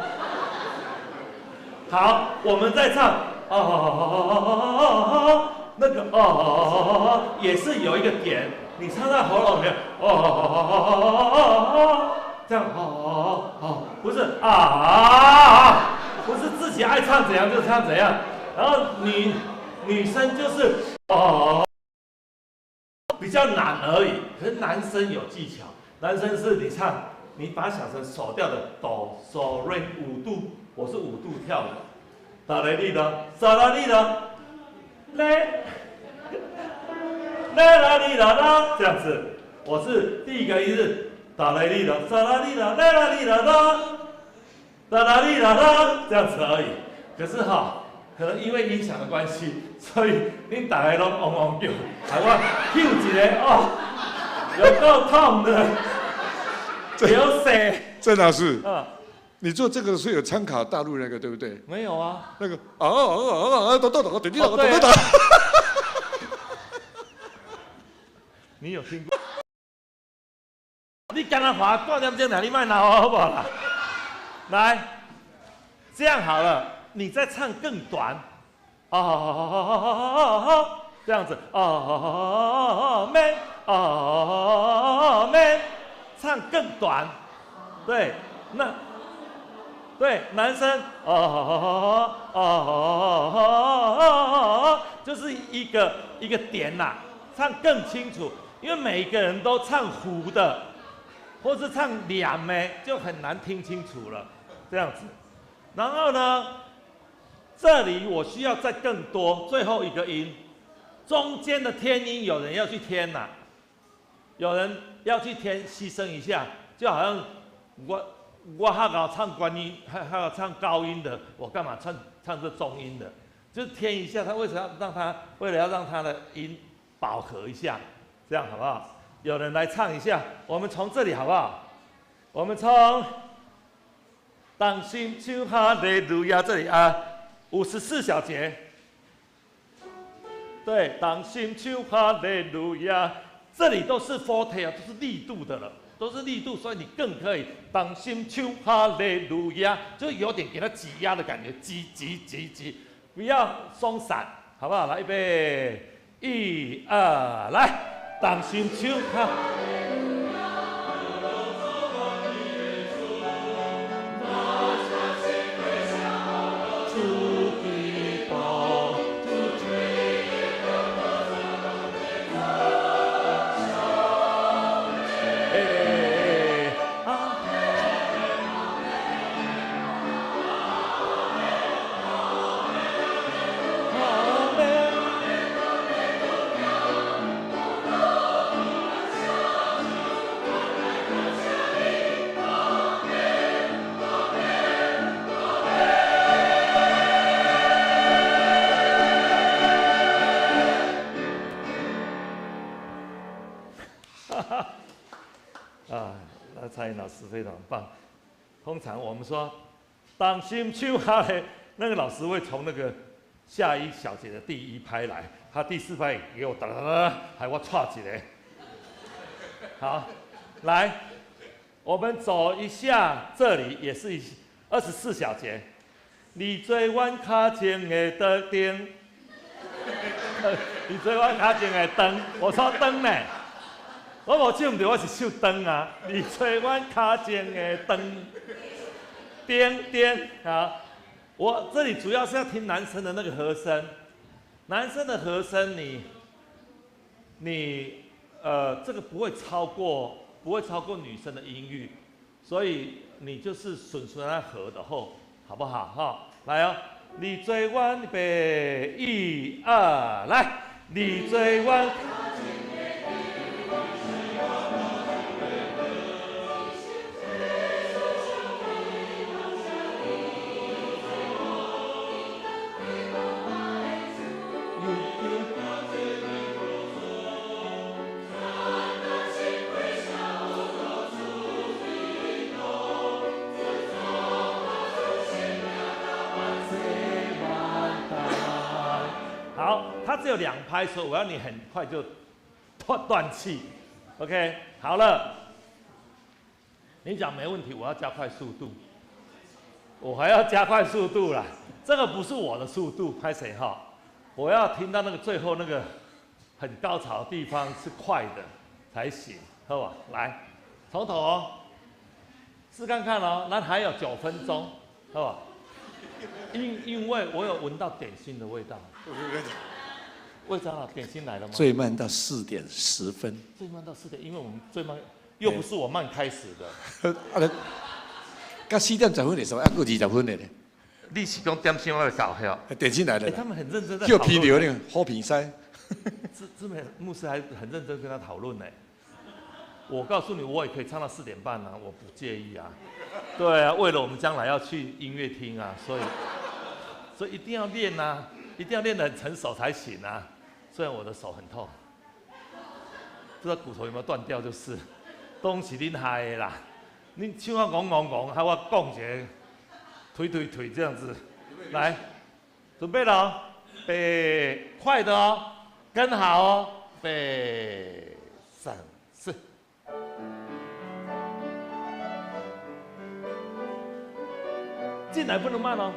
好，我们再唱那个也是有一个点，你唱在喉咙里面这样不是不是自己爱唱怎样就唱怎样，然后女生就是比较难而已，可是男生有技巧，男生是你唱，你把它想成手调的哆嗦瑞5度，我是5度跳的，哒啦哩啦，嗦啦哩啦，嘞，啦啦哩啦啦，这样子，我是第一个音是哒啦哩啦，嗦啦哩啦，啦啦哩啦啦，哒啦哩啦啦，这样子而已。可是可能因为音响的关系，所以恁大家拢嗡嗡叫，害我跳一个有够痛的，流血。郑老师，你做这个是有参考大陆那个对不对？没有啊，那个你有听过？你刚刚滑半点钟，你卖闹我好不好啦？来，这样好了，你再唱更短，这样子man，唱更短，对，对，男生就是一个点啦，唱更清楚，因为每一个人都唱糊的，或是唱两的，就很难听清楚了，这样子。然后呢，这里我需要再更多，最后一个音，中间的天音有人要去添呐，有人要去添，牺牲一下，就好像我还搞唱关音，还搞唱高音的，我干嘛唱这中音的？就是添一下，为了要让他的音饱和一下，这样好不好？有人来唱一下，我们从这里好不好？我们从当心唱哈利路亚这里54小节，对，当心唱哈利路亚，这里都是 forte 都是力度的了。都是力度，所以你更可以当心唱哈利路亚，就有点给它挤压的感觉，挤，不要松散，好不好？来，预备，1、2，来，当心唱哈。蔡英老师非常棒。通常我们说当心唱哈利，那个老师会从那个下1小节的第1拍来，他第4拍给我哒哒哒，害我岔一个。好，来，我们走一下，这里也是24小节。你做阮脚前的灯，你做阮脚前的灯，我说灯呢？我无唱对，我是唱灯啊！你做阮脚前的灯，颠啊！我这里主要是要听男生的那个和声，男生的和声你这个不会超过女生的音域，所以你就是顺它和的后，好不好？哈，来哦！你做阮背1、2，来，你做阮。有2拍，所以我要你很快就断气。OK， 好了，你讲没问题，我要加快速度，我还要加快速度啦。这个不是我的速度，拍谁哈？我要听到那个最后那个很高潮的地方是快的才行，好吧？来，从头哦，试看看哦。那还有9分钟，好吧？因为我有闻到点心的味道。魏长老，点心来了吗？最慢到4点10分。最慢到4点，因为我们最慢又不是我慢开始的。到4点10分的时候，还有20分的呢。你是讲点心我的搞笑？点心来了。他们很认真在。叫皮牛那个好比赛。志美牧师还很认真跟他讨论呢。我告诉你，我也可以唱到4点半啊，我不介意啊。对啊，为了我们将来要去音乐厅啊，所以一定要练啊，一定要练得很成熟才行啊。虽然我的手很痛，不知道骨头有没有断掉，就是东西恁害的啦。你像我讲，还我讲一个腿这样子，来，准备了哦，备，快的哦，跟好哦，备，3、4。进来不能慢哦。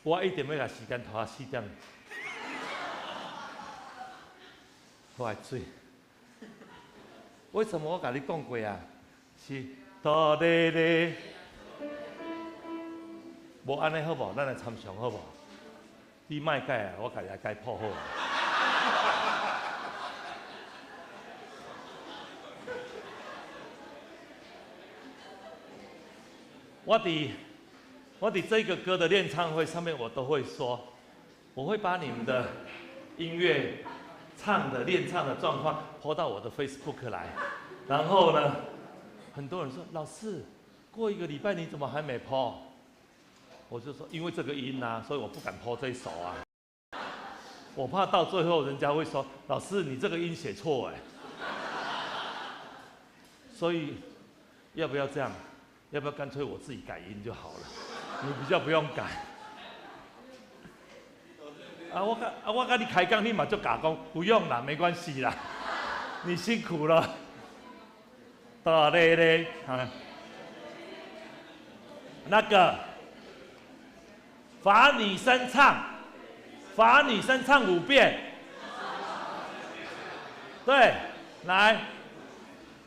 我一定要把时间拖到4点。我爱水。为什么我跟你讲过啊？是哆咧咧。无安尼好无？咱来参详好无？你莫改啊，我家己来改破好。我的这个歌的练唱会上面，我都会说，我会把你们的音乐练唱的状况 po 到我的 Facebook 来。然后呢，很多人说老师，过1个礼拜你怎么还没 po？ 我就说因为这个音啊，所以我不敢 po 这一首啊。我怕到最后人家会说老师你这个音写错哎。所以要不要这样？要不要干脆我自己改音就好了？你比较不用改。我跟你开讲，你嘛就假讲，不用啦，没关系啦，你辛苦了。大咧咧，那个罚女生唱5遍。对，来，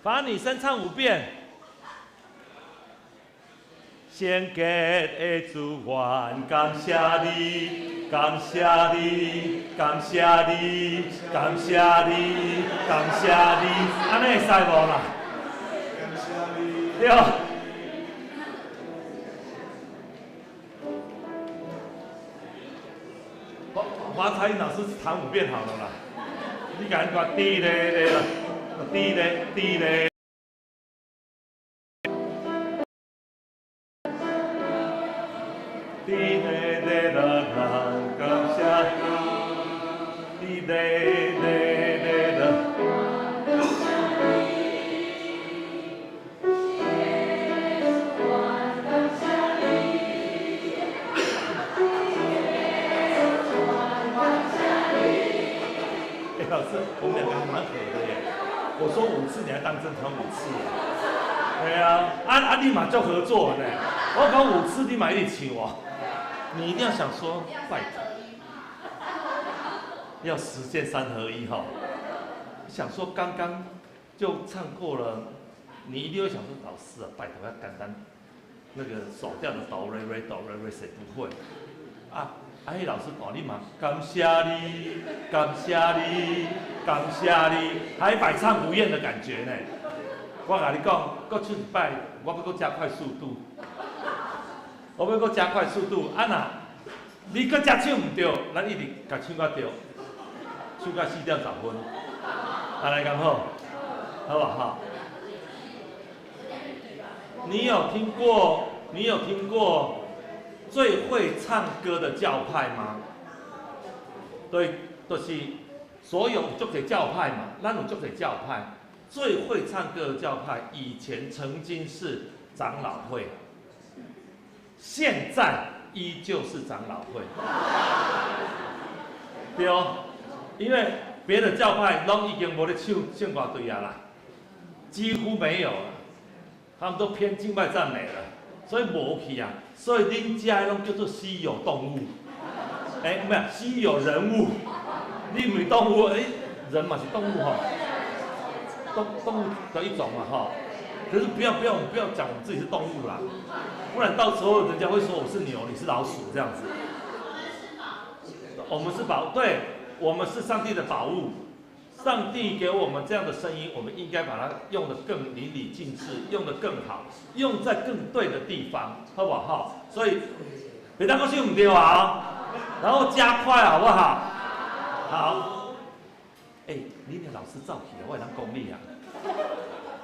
罚女生唱5遍。献给的主愿，感谢你，感谢你，感谢你，感谢你，感谢你，安尼会使无啦？对。华彩英老师弹5遍好了啦，你赶快滴嘞嘞了，滴嘞滴嘞。滴嘞嘞啦啦，感谢你，滴嘞嘞嘞啦。老师，我们2个还蛮合的耶。我说5次，你还当真传5次？对啊，立马就合作呢。我讲5次，你嘛一直唱哦。你一定要想说，拜托，要实现3合1哈。想说刚刚就唱过了，你一定会想说，老师啊，拜托要简单，那个手调的哆来瑞哆来瑞谁不会啊？迄老师大你嘛，感谢你，感谢你，感谢你，还百唱不厌的感觉呢。我跟你讲，搁唱1摆，我要搁加快速度。我要搁加快速度，啊那，你搁再唱唔对，咱一直甲唱到对，唱到4点10分，安尼刚好，好不好？你有听过最会唱歌的教派吗？对，就是所有足侪教派嘛，咱有足侪教派，最会唱歌的教派以前曾经是长老会。现在依旧是长老会，对哦，因为别的教派都已经没得唱歌队啊啦，几乎没有了，他们都偏敬拜赞美了，所以没去啊。所以恁家拢叫做稀有动物，没有稀有人物，你唔是动物，人嘛是动物哈，动物的一种嘛哈。可是不要讲我们自己是动物啦，不然到时候人家会说我是牛，你是老鼠这样子。我们是对，我们是上帝的宝物，上帝给我们这样的声音，我们应该把它用得更淋漓尽致，用得更好，用在更对的地方，好不好？所以别当过去唔对啊，然后加快好不好？好，你的老师走去了，我会当讲你啊。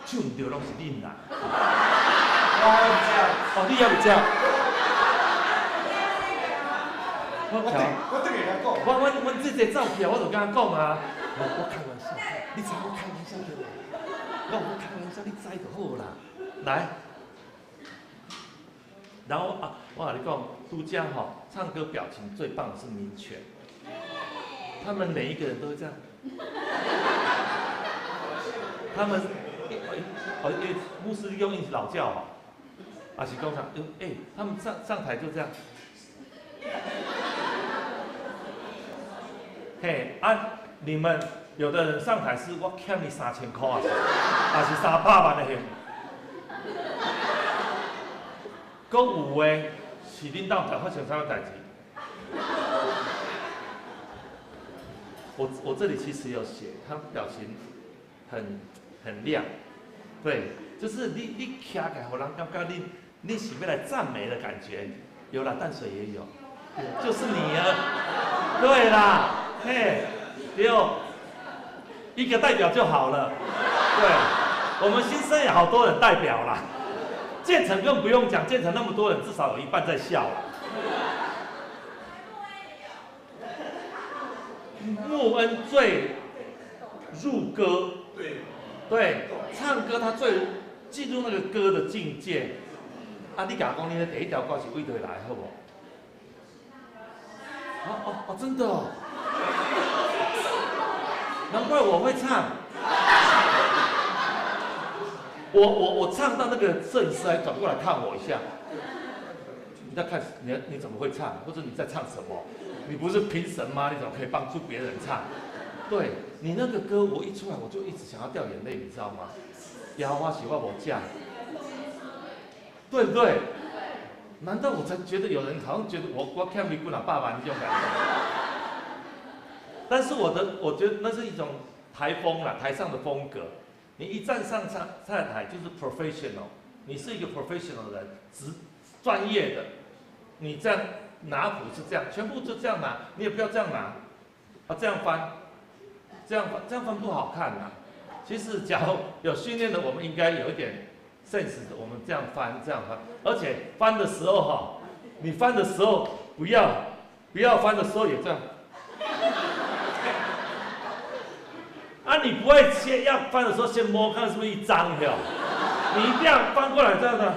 唱唔对拢是恁啦。哦，你也有这。我对你来讲，我这个走起来，我就跟他讲啊，我开玩笑，你知我开玩笑对不？我开玩笑，你知就好啦。来，然后啊，我跟你讲，都江哈唱歌表情最棒的是民权，他们每一个人都会这样，他们。因为牧师用的是老教哈，还是工厂，他们上台就这样，你们有的人上台是我欠你3000块啊，还是300万的钱，讲有的是恁当台发生啥代志？我这里其实有写，他表情很亮。对，就是你徛起来，互人感觉你是要来赞美的感觉，有啦，淡水也有，就是你啊，对啦，嘿，有一个代表就好了，对，我们新生也好多人代表啦，建成更不用讲，建成那么多人，至少有一半在笑啦。穆恩最入歌，对，唱歌他最进入那个歌的境界。啊，你甲我讲，你的第一条歌是为对来，好不好？哦，真的哦，难怪我会唱。我唱到那个摄影师还转过来看我一下，你在看你怎么会唱，或者你在唱什么？你不是评审吗？你怎么可以帮助别人唱？对你那个歌，我一出来我就一直想要掉眼泪，你知道吗？摇花喜欢我嫁，对不对？难道我才觉得有人好像觉得我看你不拿爸爸那种感觉？但是我觉得那是一种台风啦，台上的风格。你一站上台就是 professional， 你是一个 professional 的人，专业的，你这样。拿谱是这样，全部就这样拿，你也不要这样拿，啊这样翻，这样翻不好看呐。其实假如有训练的，我们应该有一点 sense 的，我们这样翻，而且翻的时候哈，你翻的时候不要翻的时候也这样。啊，你不会先要翻的时候先摸看是不是一张的，你一定要翻过来这样的，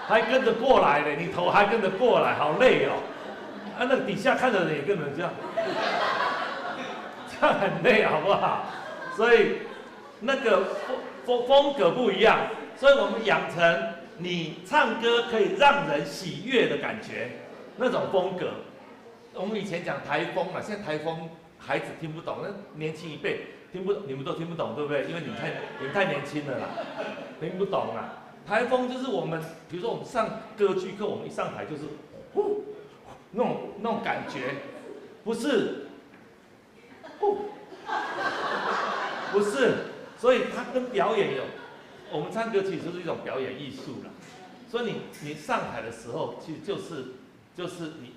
还跟着过来嘞，你头还跟着过来，好累哦。啊，那底下看的人也跟着这样，这样很累，好不好？所以那个风格不一样，所以我们养成你唱歌可以让人喜悦的感觉，那种风格。我们以前讲台风嘛，现在台风孩子听不懂，那年轻一辈听不懂，你们都听不懂，对不对？因为你们太年轻了啦，听不懂啦。台风就是我们，比如说我们上歌剧课，我们一上台就是，那种感觉，不是，不是，所以它跟表演我们唱歌其实就是一种表演艺术啦。所以你上台的时候，其实就是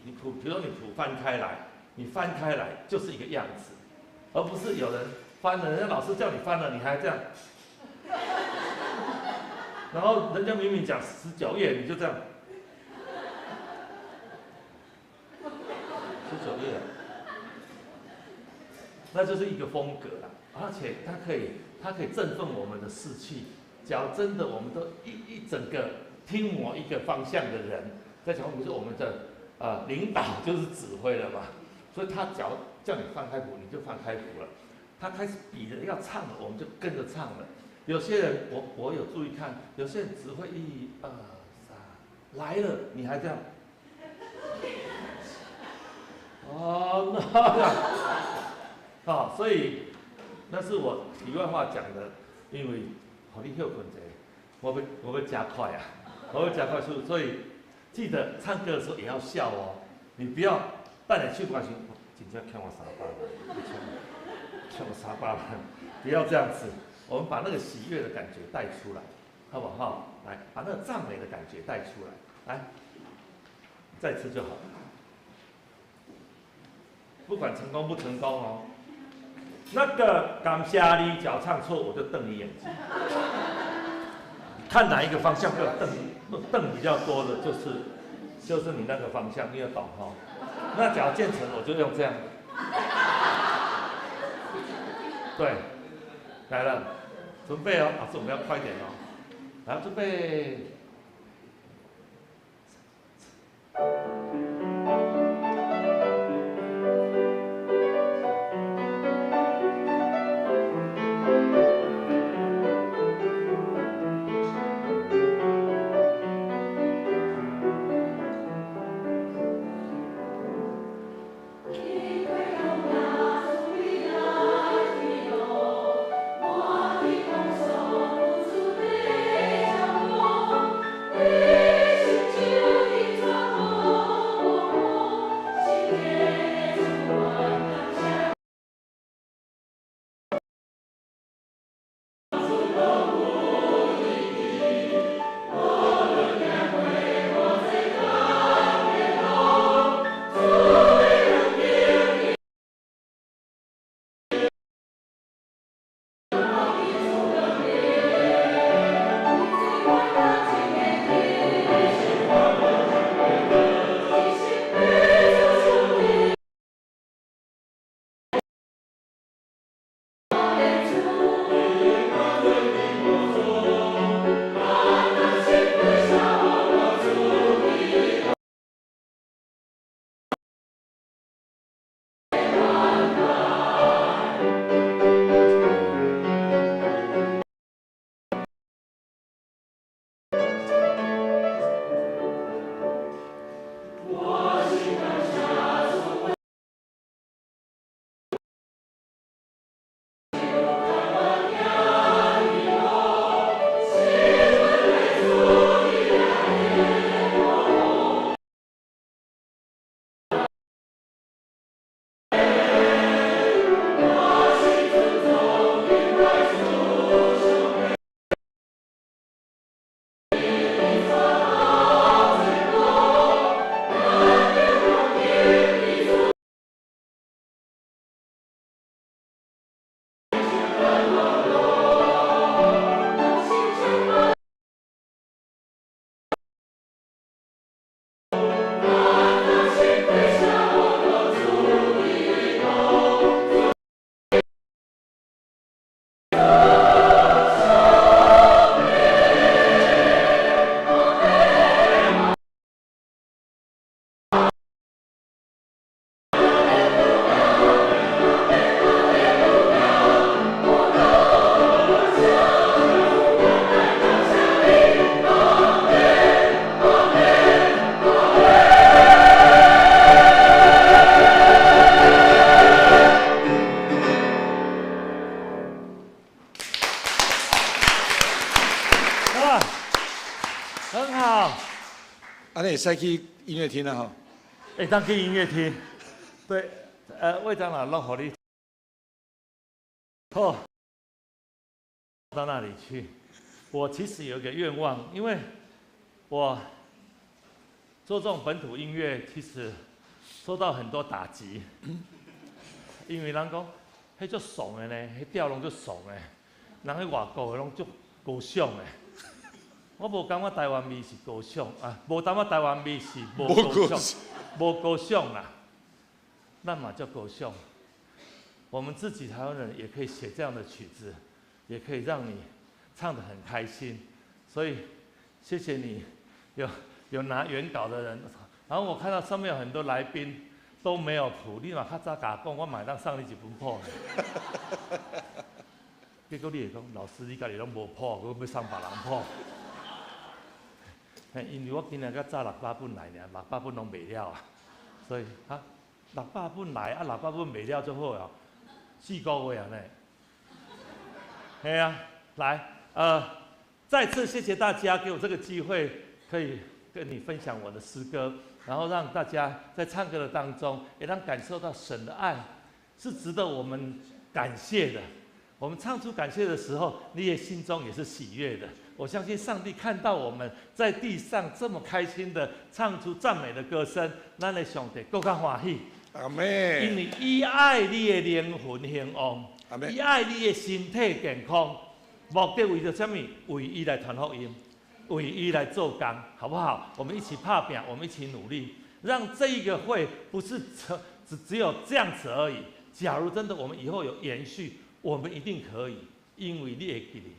你谱，比如说你谱翻开来，你翻开来就是一个样子，而不是有人翻了，人家老师叫你翻了，你还这样。然后人家明明讲19页，你就这样，19页，那就是一个风格啦。而且它可以振奋我们的士气。假如真的我们都一整个听某一个方向的人，在讲不是我们的领导就是指挥了嘛，所以他只要叫你翻开谱，你就翻开谱了。他开始比着要唱了，我们就跟着唱了。有些人我有注意看，有些人只会1、2、3来了，你还这样，哦，那好，所以那是我题外话讲的，因为好你休困者，我要加快啊，我要加快速度，所以记得唱歌的时候也要笑哦，你不要带你去关心，真正欠我300万，欠我300万，不要这样子。我们把那个喜悦的感觉带出来，好不好？来，把那个赞美的感觉带出来，来，再次就好了。不管成功不成功哦，那个感谢你，只要唱错，我就瞪你眼睛。看哪一个方向给我瞪比较多的，就是你那个方向，你要懂哈。那假如建成，我就用这样。对，来了。准备哦，老师我们要快点哦，来准备。我的空手不住悲伤。好。安尼会使去音乐厅啊吼。哎，当去音乐厅，对，魏长老弄好你，哦，到那里去。我其实有一个愿望，因为我做这种本土音乐，其实受到很多打击，因为人讲，迄足爽的呢，迄调拢足爽的，人喺外国的拢足高尚的。我无感觉台湾味是高尚啊，无感觉台湾味是无高尚，无高尚啦。那嘛叫高尚。我们自己台湾人也可以写这样的曲子，也可以让你唱得很开心。所以谢谢你，有拿原稿的人。然后我看到上面有很多来宾都没有谱，你嘛较早甲我讲，我马上送你一本谱。结果你会讲，老师你家己拢无谱，我要送别人谱。因为我今日较早600本来尔，600本拢卖了啊，所以600本来600本卖了就好啊，4个月啊呢。嘿啊，来，再次谢谢大家给我这个机会，可以跟你分享我的诗歌，然后让大家在唱歌的当中，也让感受到神的爱，是值得我们感谢的。我们唱出感谢的时候，你也心中也是喜悦的。我相信上帝看到我们在地上这么开心的唱出赞美的歌声，咱的上帝更加欢喜。阿妹。因为伊爱你的灵魂兴旺，伊爱你的身体健康，目的为着什么？为伊来传福音，为伊来做工，好不好？我们一起打拼，我们一起努力，让这一个会不是只有这样子而已。假如真的我们以后有延续，我们一定可以，因为你会记得，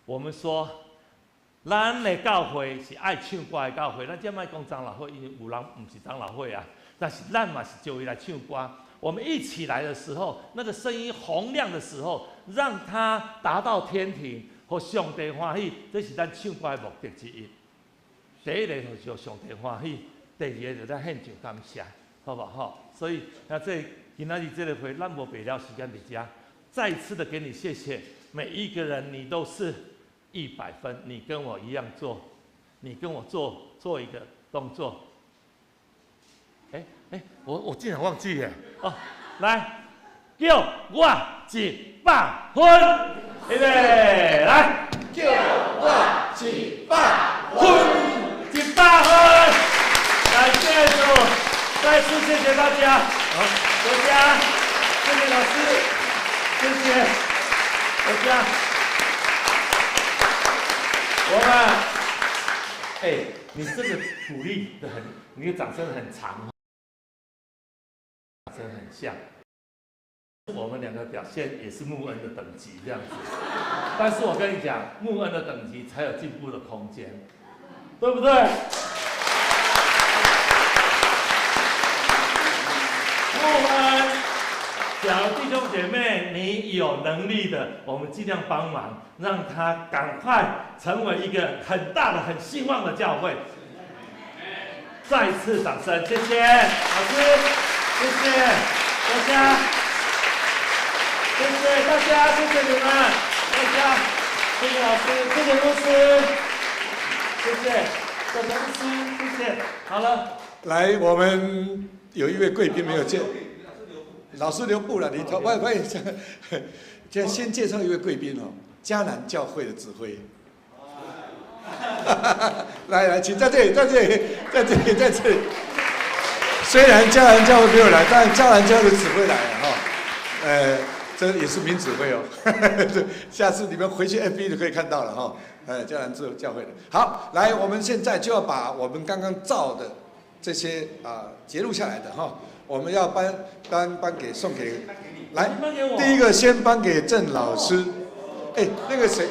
我们说。咱的教会是爱唱歌的教会，咱这卖讲长老会，因为有人不是长老会啊，但是咱嘛是就会来唱歌。我们一起来的时候，那个声音洪亮的时候，让它达到天庭，和上帝欢喜，这是咱唱歌的目的之一。第一个就上帝欢喜，第二个就咱献上感谢，好不好？所以今仔日这个会，咱无白了时间在家，再次的给你谢谢每一个人，你都是。100分，你跟我一样做，你跟我做一个动作。我竟然忘记耶！哦，来，叫我100分，预备，来，叫我100分，100分，感谢主，再次谢谢大家，好，大家，谢谢老师，谢谢大家。我们，你这个鼓励的很，你的掌声很长，掌声很像。我们2个表现也是穆恩的等级这样子，但是我跟你讲，穆恩的等级才有进步的空间，对不对？穆恩。假如弟兄姐妹你有能力的，我们尽量帮忙，让他赶快成为一个很大的、很兴旺的教会。再次掌声，谢谢老师，谢谢大家，谢谢大家，谢谢你们，大家，谢谢老师，谢谢牧师，谢谢各位牧师，谢谢。好了，来，我们有一位贵宾没有见。老师留步了，你快一下。现在先介绍一位贵宾哦，迦南教会的指挥。来，请在这里。虽然迦南教会没有来，但迦南教会的指挥来了哈。这也是名指挥哦。下次你们回去 FB 就可以看到了哈。迦南教会的。好，来，我们现在就要把我们刚刚照的这些截录下来的哈。我们要送给，来，第一个先颁给郑老师，那个谁，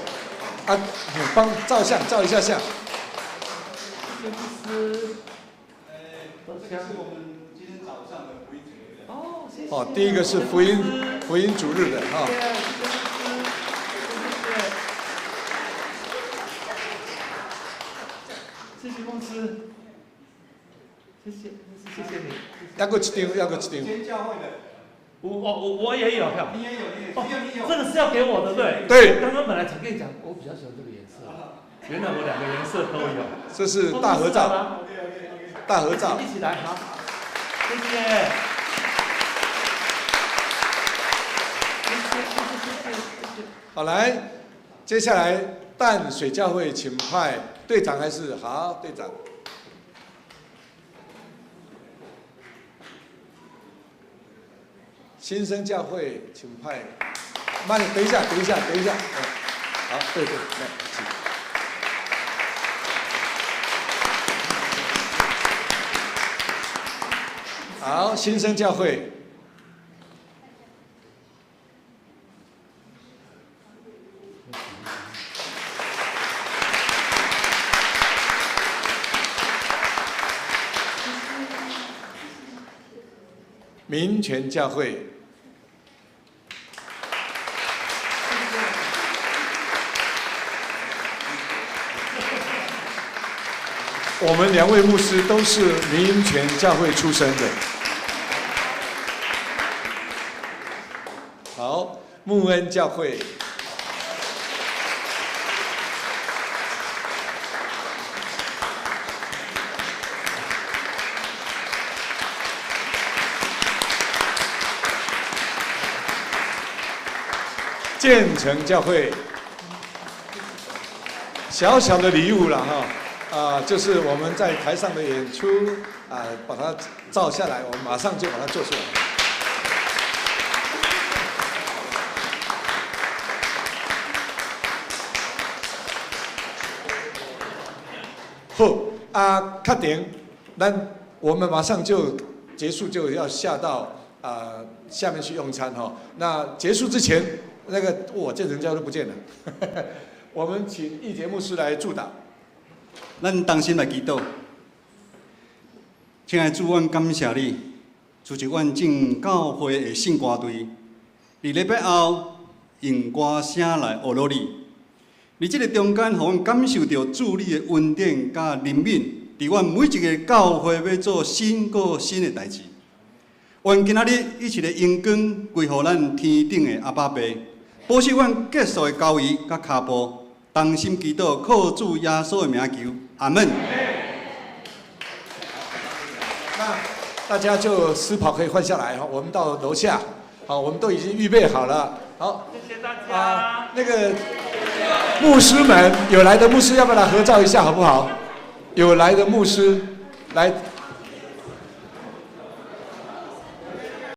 帮照一下相。谢谢牧师。这是我们今天早上的福音主日。哦，谢谢。哦，第一个是福音主日的哈。谢谢牧师。谢谢你。要个一张。全教会的。我也有。你也有。这个是要给我的，对。对。刚刚本来想跟你讲，我比较喜欢这个颜色。原来我2个颜色都有。这是大合照，大合照。一起来，好，谢谢。好，来，接下来淡水教会请派队长还是好队长？新生教会请派，慢点，等一下。好，对，来，请。好，新生教会。民权教会，我们2位牧师都是民权教会出身的。好，牧恩教会。建成教会，小小的礼物了哈，就是我们在台上的演出把它照下来，我们马上就把它做出来。好确定，我们马上就结束，就要下到下面去用餐哈。那结束之前。建成教都不见了，我们请义杰牧师来祝祷。咱同心来祈祷，亲爱的主，阮感谢你，主持阮正教会的圣歌队，伫礼拜后用歌声来学乐你。伫这个中间，互阮感受到主你的恩典甲怜悯，伫阮每一个教会要做新的代志。愿今仔日一起的阳光归乎咱天顶的阿爸爸。保守阮结束的交易甲脚步，同心祈祷，靠主耶稣的名求，阿门。那大家就丝袍可以换下来哈，我们到楼下，好，我们都已经预备好了。好，谢谢大家。那个牧师们有来的牧师，要不要来合照一下，好不好？有来的牧师来。